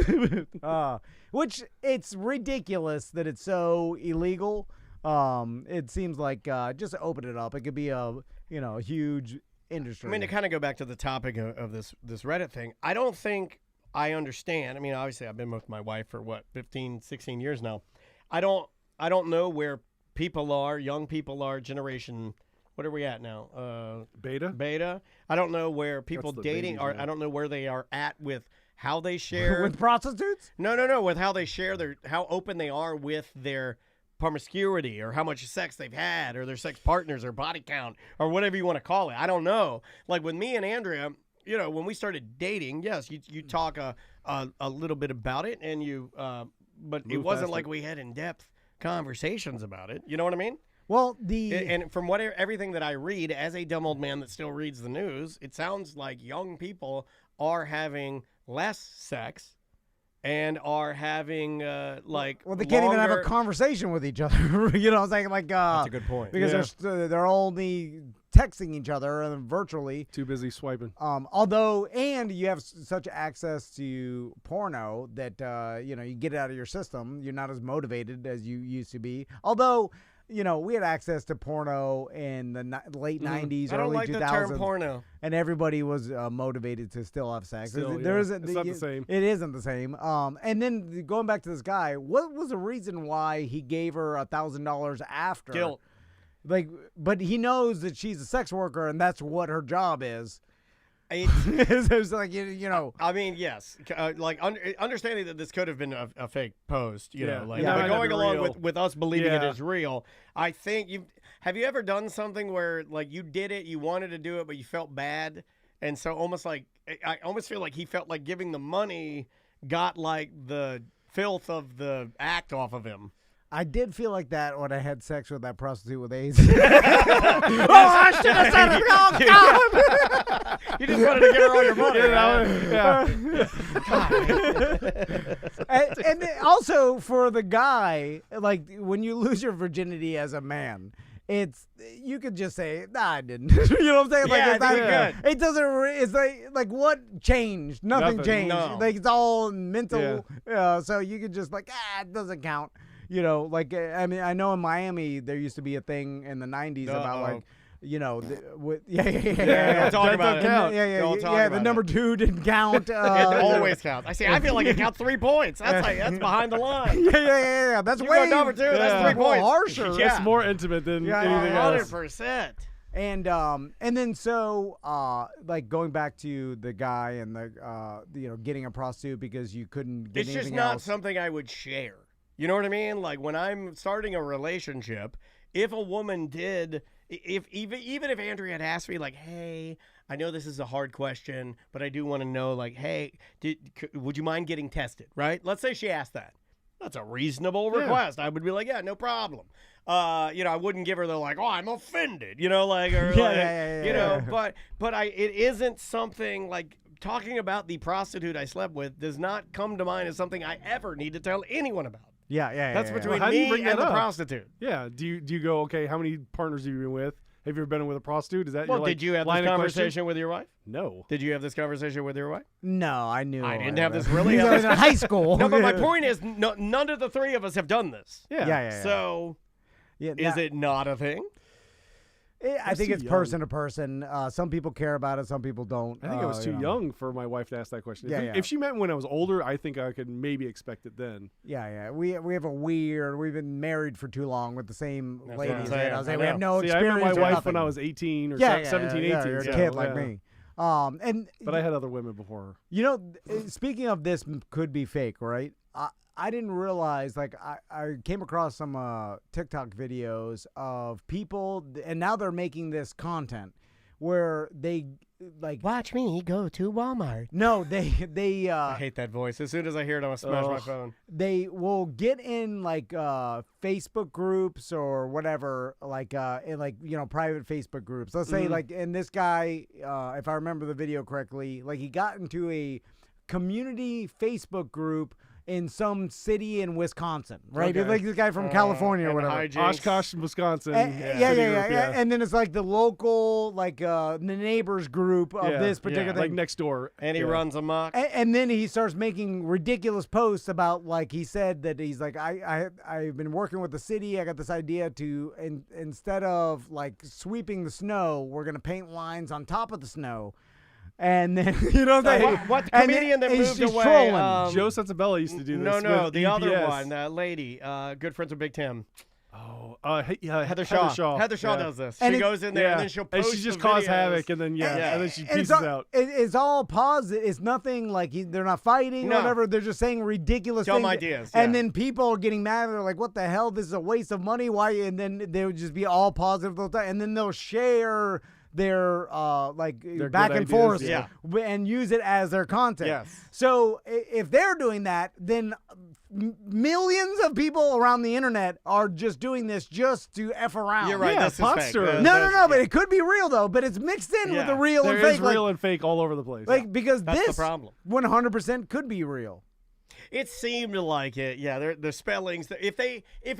Which it's ridiculous that it's so illegal. It seems like just open it up. It could be a huge industry. I mean, to kind of go back to the topic of this Reddit thing, I don't think I understand. I mean, obviously, I've been with my wife for 15, 16 years now. I don't know where people are, young people are, generation. What are we at now? Beta? I don't know where people the dating babies are. now. I don't know where they are at with how they share. with prostitutes. No. With how they share how open they are with their promiscuity or how much sex they've had or their sex partners or body count or whatever you want to call it. I don't know. Like with me and Andrea, when we started dating, yes, you talk a little bit about it and but it Move wasn't past like it. we had in-depth conversations about it. You know what I mean? Well, And from everything that I read as a dumb old man that still reads the news, it sounds like young people are having less sex and are having well, they can't even have a conversation with each other. It's like That's a good point. because they're only texting each other and virtually. Too busy swiping. And you have such access to porno that you get it out of your system. You're not as motivated as you used to be. Although, we had access to porno in the late 90s, I don't early like 2000s. the term porno. And everybody was motivated to still have sex. Still, There yeah. isn't- It's not the same. It isn't the same. And then going back to this guy, what was the reason why he gave her $1,000 after? Guilt. But he knows that she's a sex worker and that's what her job is. It's like, I mean, yes. Understanding that this could have been a fake post, Yeah. but Yeah. going along Real. with us believing it Yeah. is real, I think have you ever done something where you did it, you wanted to do it, but you felt bad, and so I almost feel like he felt like giving the money got the filth of the act off of him. I did feel like that when I had sex with that prostitute with AIDS. I should have said it. Oh, God. You just wanted to give her all your money. And also for the guy, when you lose your virginity as a man, it's you could just say, nah, I didn't. You know what I'm saying? Like, Yeah, it's I think not, you're good. it doesn't. It's like what changed? Nothing Nothing. changed. No. Like it's all mental. So you could just like, it doesn't count. You know, like I mean, I know in Miami there used to be a thing in the '90s about like. You know, Don't talk about it. Don't talk The about number it. 2 didn't count. It always counts. I feel like it counts 3 points. That's behind the line. Yeah. That's You way go number 2. That's 3 more points. harsher. Yeah. It's more intimate than Yeah, anything else. 100%. And then so like going back to the guy and the getting a prostitute because you couldn't get It's anything just not else. something I would share. You know what I mean? Like when I'm starting a relationship, if a woman did, even if Andrea had asked me like, hey, I know this is a hard question, but I do want to know like, hey, would you mind getting tested? Right? Let's say she asked that. That's a reasonable request. I would be like, yeah, no problem. I wouldn't give her the like, oh, I'm offended, but it isn't something like talking about the prostitute I slept with does not come to mind as something I ever need to tell anyone about. Yeah. That's between How do you me bring and that the up? prostitute. Yeah. Do you go, okay, how many partners have you been with? Have you ever been with a prostitute? Is that Well, your, like, did you have line this of question? conversation with your wife? No. Did you have this conversation with your wife? No, I knew. I didn't have this really. He's in high school. No, but my point is, none of the three of us have done this. Yeah. So, is it not a thing? I think too it's young. person to person. Some people care about it. Some people don't. I think I was too young for my wife to ask that question. Yeah, If she meant when I was older, I think I could maybe expect it then. Yeah. We have we've been married for too long with the same That's what I'm ladies. saying. I was I like, we have know. no See, I experience. met my or wife nothing. when I was 18 or 17, 18. You're a so, kid like yeah. me. And But I had other women before her. speaking of this could be fake, right? I didn't realize, like, I came across some TikTok videos of people, and now they're making this content where they, like, Watch me go to Walmart. no, they I hate that voice. As soon as I hear it, I'm gonna smash my phone. they will get in like Facebook groups or whatever, like in like private Facebook groups. Let's say like, and this guy, if I remember the video correctly, like he got into a community Facebook group in some city in Wisconsin, right? Okay. Like this guy from California or and whatever. hijinks. Oshkosh, Wisconsin. Yeah. city group, And then it's like the local, like the neighbors group of this particular thing. like next door. And he runs amok. And then he starts making ridiculous posts about, like, he said that he's like, I've been working with the city. I got this idea to, instead of like sweeping the snow, we're gonna paint lines on top of the snow. And then what I'm saying? What And comedian that he's moved just away? trolling. Joe Sensabella used to do this. No, with the other EPS. one, that lady, good friends with Big Tim. Heather Shaw. Heather Shaw Yeah. does this. And she it- goes in there and then she'll post she just the caused videos. havoc, and then and then she And pieces it's all, out. It's all positive. It's nothing like they're not fighting or No. whatever. They're just saying ridiculous Dumb things. ideas, And yeah. then people are getting mad. They're like, what the hell? This is a waste of money. Why? And then they would just be all positive the whole time. And then they'll share their Their back good and forth ideas, and use it as their content. Yes. So if they're doing that, then millions of people around the internet are just doing this just to F around. You're right. Yeah, this is fake. Podster. No, but it could be real though. But it's mixed in with Yeah. the real There and fake. is real and fake all over the place. Because That's the this problem. 100% could be real. It seemed like it. Yeah, the spellings. If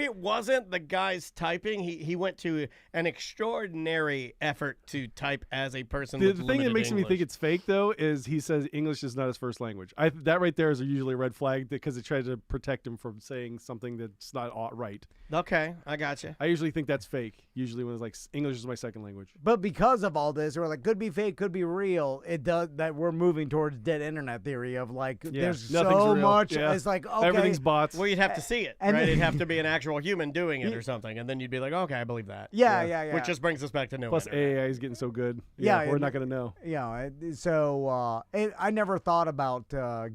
it wasn't the guy's typing, he went to an extraordinary effort to type as a person. The with thing that limited makes me English. think it's fake, though, is he says English is not his first language. That right there is usually a red flag because it tries to protect him from saying something that's not right. Okay, I got you. I usually think that's fake. Usually when it's like English is my second language. But because of all this, we're like, could be fake, could be real. It does that we're moving towards dead internet theory of like, there's nothing's so real. much. Yeah. It's like, okay. Everything's bots. Well, you'd have to see it, and right? then- It'd have to be an actual human doing it or something, and then you'd be like, okay, I believe that. Yeah. Which just brings us back to no Plus internet. AI is getting so good. Yeah, we're and- not going to know. I never thought about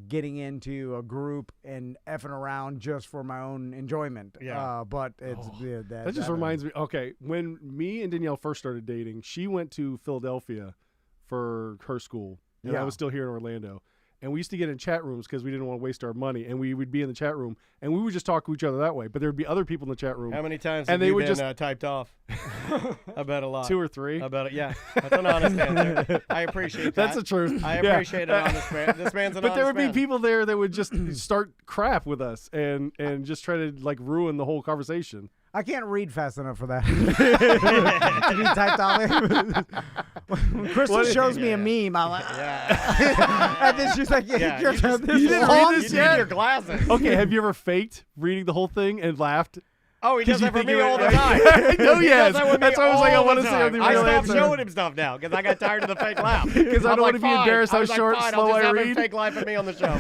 getting into a group and effing around just for my own enjoyment. Yeah. But it's That just reminds me. Okay, when me and Danielle first started dating, she went to Philadelphia for her school, and I Yeah. was still here in Orlando. And we used to get in chat rooms because we didn't want to waste our money, and we would be in the chat room, and we would just talk to each other that way. But there would be other people in the chat room. How many times And have they you would been just- typed off? I bet a lot. 2 or 3. I bet it. Yeah, that's an honest answer. I appreciate that. That's the truth. I Yeah. appreciate an honest man. This man's an But there honest would be man. people there that would just start crap with us and just try to like ruin the whole conversation. I can't read fast enough for that. To be typed out. When Crystal shows me a meme, I'm like, and then she's like, Yeah, you're you just- this you didn't long? read this You yet? need your glasses. Okay, have you ever faked reading the whole thing and laughed? Oh, he does 'Cause you that for think me you all the were- time. No, He yes. does that with me That's why I was like, I all want the to see what time. the I real stopped answer. showing him stuff now because I got tired of the fake laugh. 'Cause I I'm don't like, wanna be fine. embarrassed I how was like, short, fine, slow I'll just I have him read. fake laugh at me on the show.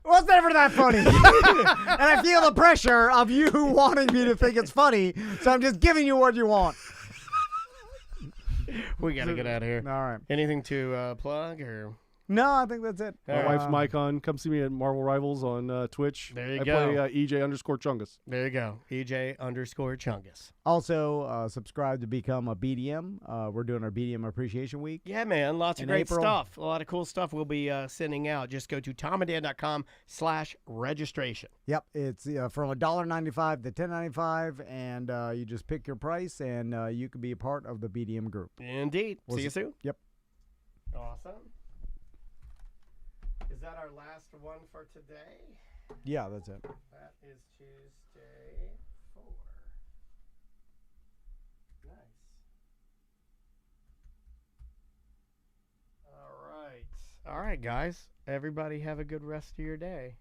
Was never that funny. And I feel the pressure of you wanting me to think it's funny, so I'm just giving you what you want. We got to get out of here. All right. Anything to plug or? No, I think that's it. All My right. wife's Mycon. Come see me at Marvel Rivals on Twitch. There you I go. play EJ_Chungus. There you go. EJ_Chungus. Also, subscribe to become a BDM. We're doing our BDM Appreciation Week. Yeah, man. Lots of In great April. stuff. A lot of cool stuff we'll be sending out. Just go to tomandan.com/registration. Yep, it's from $1.95 to $10.95, and you just pick your price, and you can be a part of the BDM group. Indeed. We'll See you see- soon. Yep. Awesome. Is that our last one for today? Yeah, that's it. That is Tuesday 4. Nice. All right. All right, guys. Everybody have a good rest of your day.